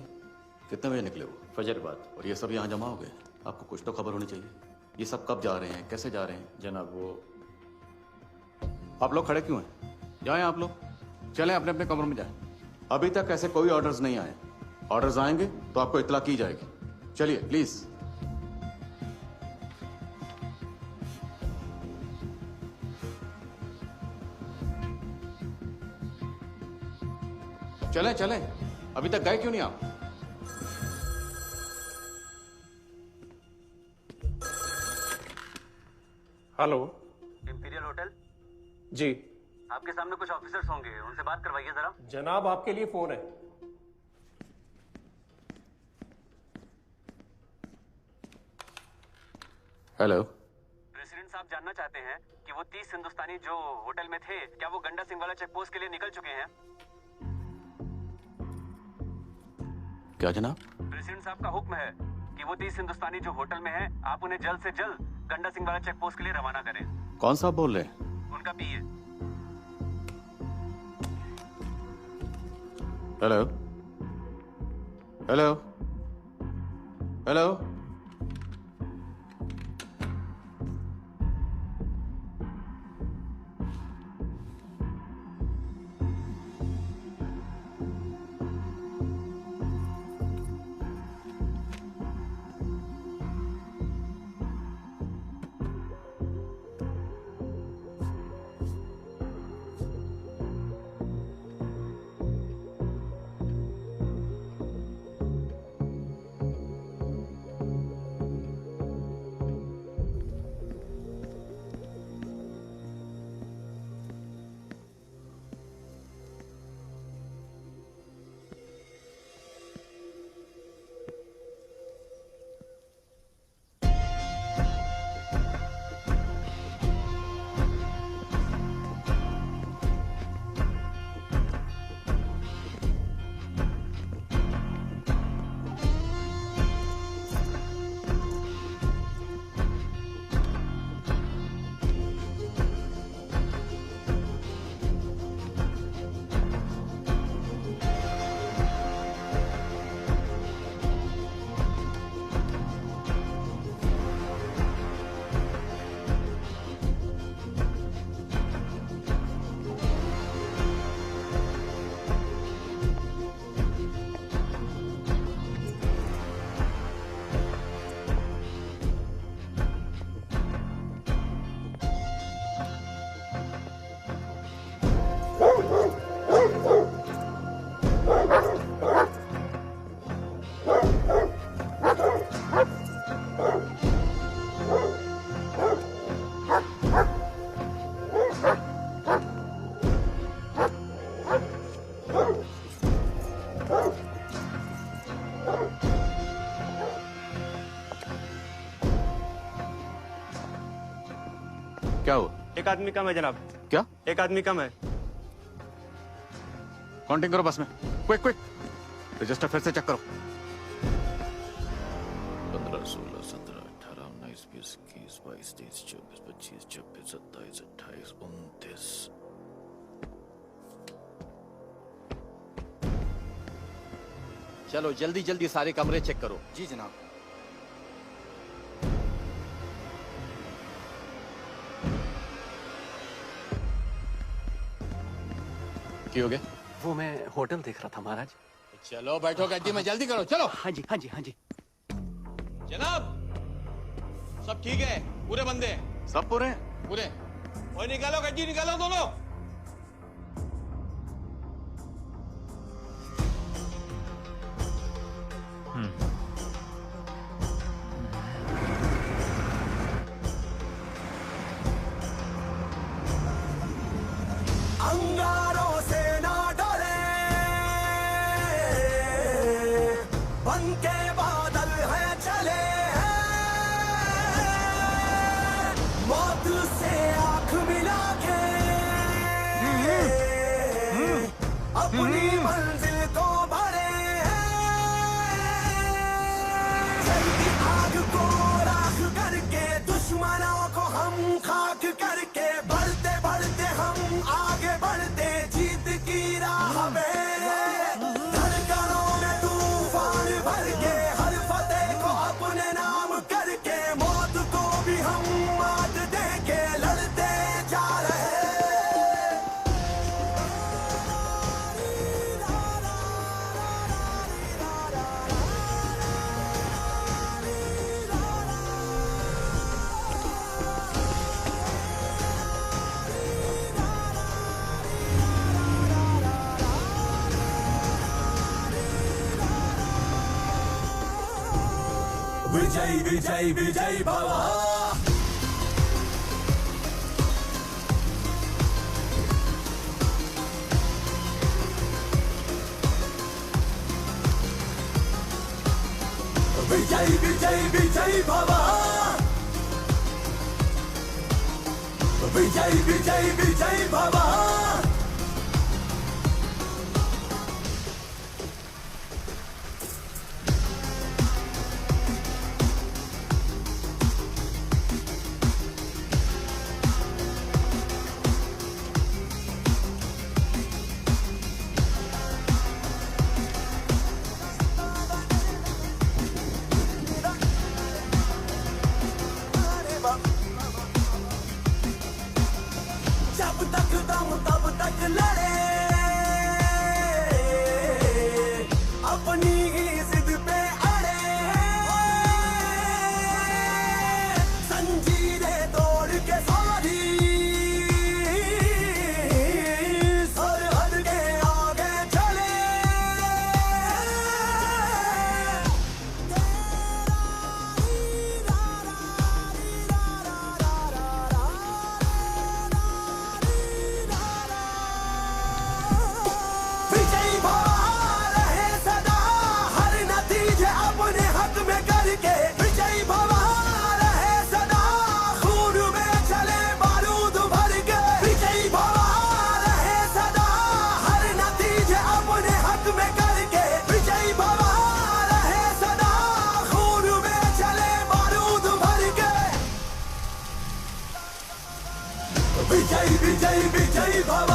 कितने बजे निकले वो? फजर बाद। और ये सब यहाँ जमा हो गए। आपको कुछ तो खबर होनी चाहिए। ये सब कब जा रहे हैं, कैसे जा रहे हैं? जनाब वो आप लोग खड़े क्यों हैं? जाएं आप लोग, चलें अपने अपने कमरों में जाएं। अभी तक ऐसे कोई ऑर्डर्स नहीं आए। ऑर्डर्स आएंगे तो आपको इतला की जाएगी। चलिए प्लीज। चलें, अभी तक गए क्यों नहीं आप? Hello, imperial hotel? जी आपके सामने कुछ ऑफिसर्स होंगे, उनसे बात करवाइए जरा। जनाब, आपके लिए फोन है। हेलो। प्रेसिडेंट साहब जानना चाहते हैं कि वो 30 हिंदुस्तानी जो होटल में थे, क्या वो गंडा सिंह वाला चेक पोस्ट के लिए निकल चुके हैं? क्या जनाब? प्रेसिडेंट साहब का हुक्म है कि वो 30 हिंदुस्तानी जो होटल में हैं, आप उन्हें जल्द से जल्द गंडा सिंह वाला चेक पोस्ट के लिए रवाना करें। कौन साहब बोल रहे हैं? उनका पीए। हेलो। क्या हुआ? एक आदमी कम है जनाब। क्या? एक आदमी कम है। काउंटिंग करो बस में, क्विक क्विक। रजिस्टर फिर से चेक करो। 15, 16, 17, 18, 19, 20, 21, 22, 23, 24, 25, 26, 27, 28, 29। चलो जल्दी जल्दी सारे कमरे चेक करो। जी जनाब। क्यों हो गया? वो मैं होटल देख रहा था महाराज। चलो बैठो गड्डी में, जल्दी करो चलो। हाँ जी हाँ जी हाँ जी। जनाब सब ठीक है, पूरे बंदे हैं। सब पूरे हैं? पूरे। और निकालो गड्डी, निकालो दोनों। अंगारों से ना डरे विजय विजय विजय भव विजय विजय विजय भव विजय विजय विजय भव जब तक दम तब तक लड़े अपनी ही जिद पे अड़े संजीरे तोड़ के सारी सरहद के आगे चले विजयी भव रहे सदा हर नतीजे अपने हक में करके विजयी भव रहे सदा खून में चले बारूद भर के विजयी भव रहे सदा हर नतीजे अपने हक में करके विजयी भव रहे सदा खून में चले बारूद भर के विजय विजय विजय भव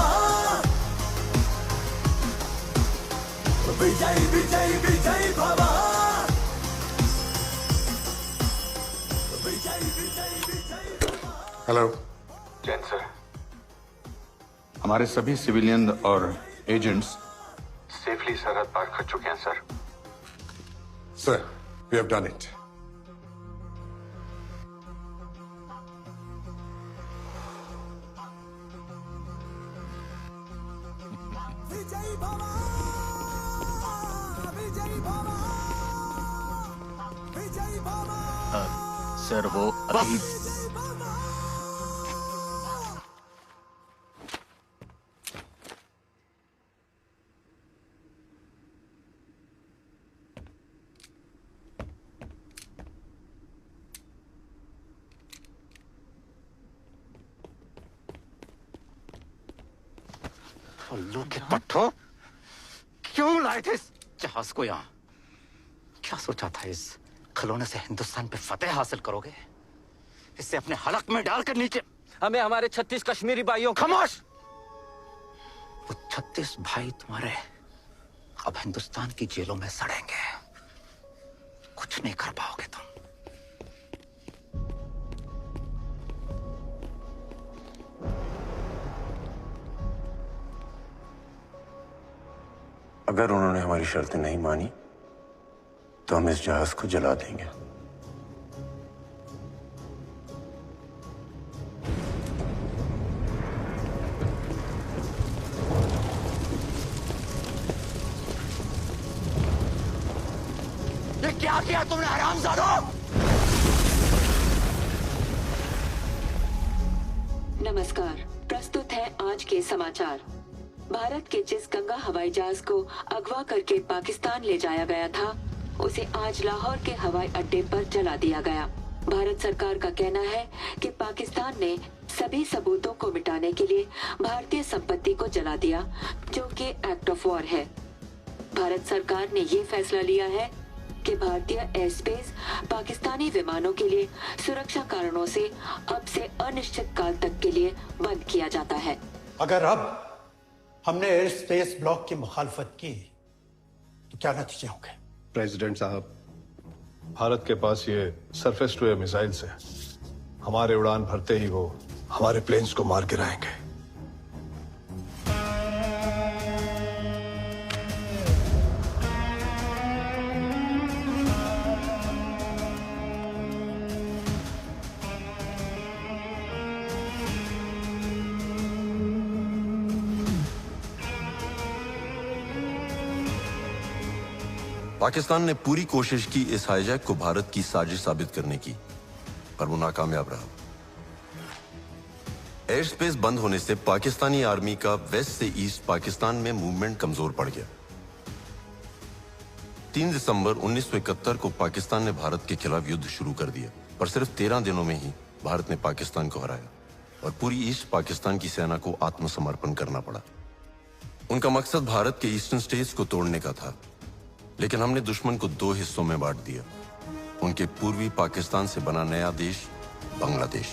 विजय विजय विजय भव विजय विजय विजय हेलो जैन सर, हमारे सभी सिविलियन और एजेंट्स सेफली सरहद पार कर चुके हैं sir. Sir, we have done it. विजयी भव विजयी भव विजयी भव सर वो अभी उल्लू के पट्टो, क्यों लाए थे इस जहाज को यहाँ? क्या सोचा था इस खिलौने से हिंदुस्तान पे फतेह हासिल करोगे? इसे अपने हलक में डालकर नीचे हमें हमारे 36 कश्मीरी भाइयों खामोश! वो 36 भाई तुम्हारे अब हिंदुस्तान की जेलों में सड़ेंगे। कुछ नहीं कर पाओगे तुम। अगर उन्होंने हमारी शर्तें नहीं मानी तो हम इस जहाज को जला देंगे। ये क्या किया तुमने हरामजादों? नमस्कार, प्रस्तुत है आज के समाचार। भारत के जिस गंगा हवाई जहाज को अगवा करके पाकिस्तान ले जाया गया था, उसे आज लाहौर के हवाई अड्डे पर जला दिया गया। भारत सरकार का कहना है कि पाकिस्तान ने सभी सबूतों को मिटाने के लिए भारतीय संपत्ति को जला दिया, जो कि एक्ट ऑफ वॉर है। भारत सरकार ने ये फैसला लिया है कि भारतीय एयर स्पेस पाकिस्तानी विमानों के लिए सुरक्षा कारणों से अब से अनिश्चित काल तक के लिए बंद किया जाता है। अगर अब हमने एयर स्पेस ब्लॉक की मुखालफत की तो क्या नतीजे होंगे? प्रेसिडेंट साहब, भारत के पास ये सरफेस टू एयर मिसाइल्स है। हमारे उड़ान भरते ही वो हमारे प्लेन्स को मार गिराएंगे। पाकिस्तान ने पूरी कोशिश की इस हाईजैक को भारत की साजिश साबित करने की, पर वो नाकामयाब रहा। एयर स्पेस बंद होने से पाकिस्तानी आर्मी का वेस्ट से ईस्ट पाकिस्तान में मूवमेंट कमजोर पड़ गया। 3 दिसंबर 1971 को पाकिस्तान ने भारत के खिलाफ युद्ध शुरू कर दिया, पर सिर्फ 13 दिनों में ही भारत ने पाकिस्तान को हराया और पूरी ईस्ट पाकिस्तान की सेना को आत्मसमर्पण करना पड़ा। उनका मकसद भारत के ईस्टर्न स्टेट्स को तोड़ने का था, लेकिन हमने दुश्मन को 2 हिस्सों में बांट दिया, उनके पूर्वी पाकिस्तान से बना नया देश बांग्लादेश।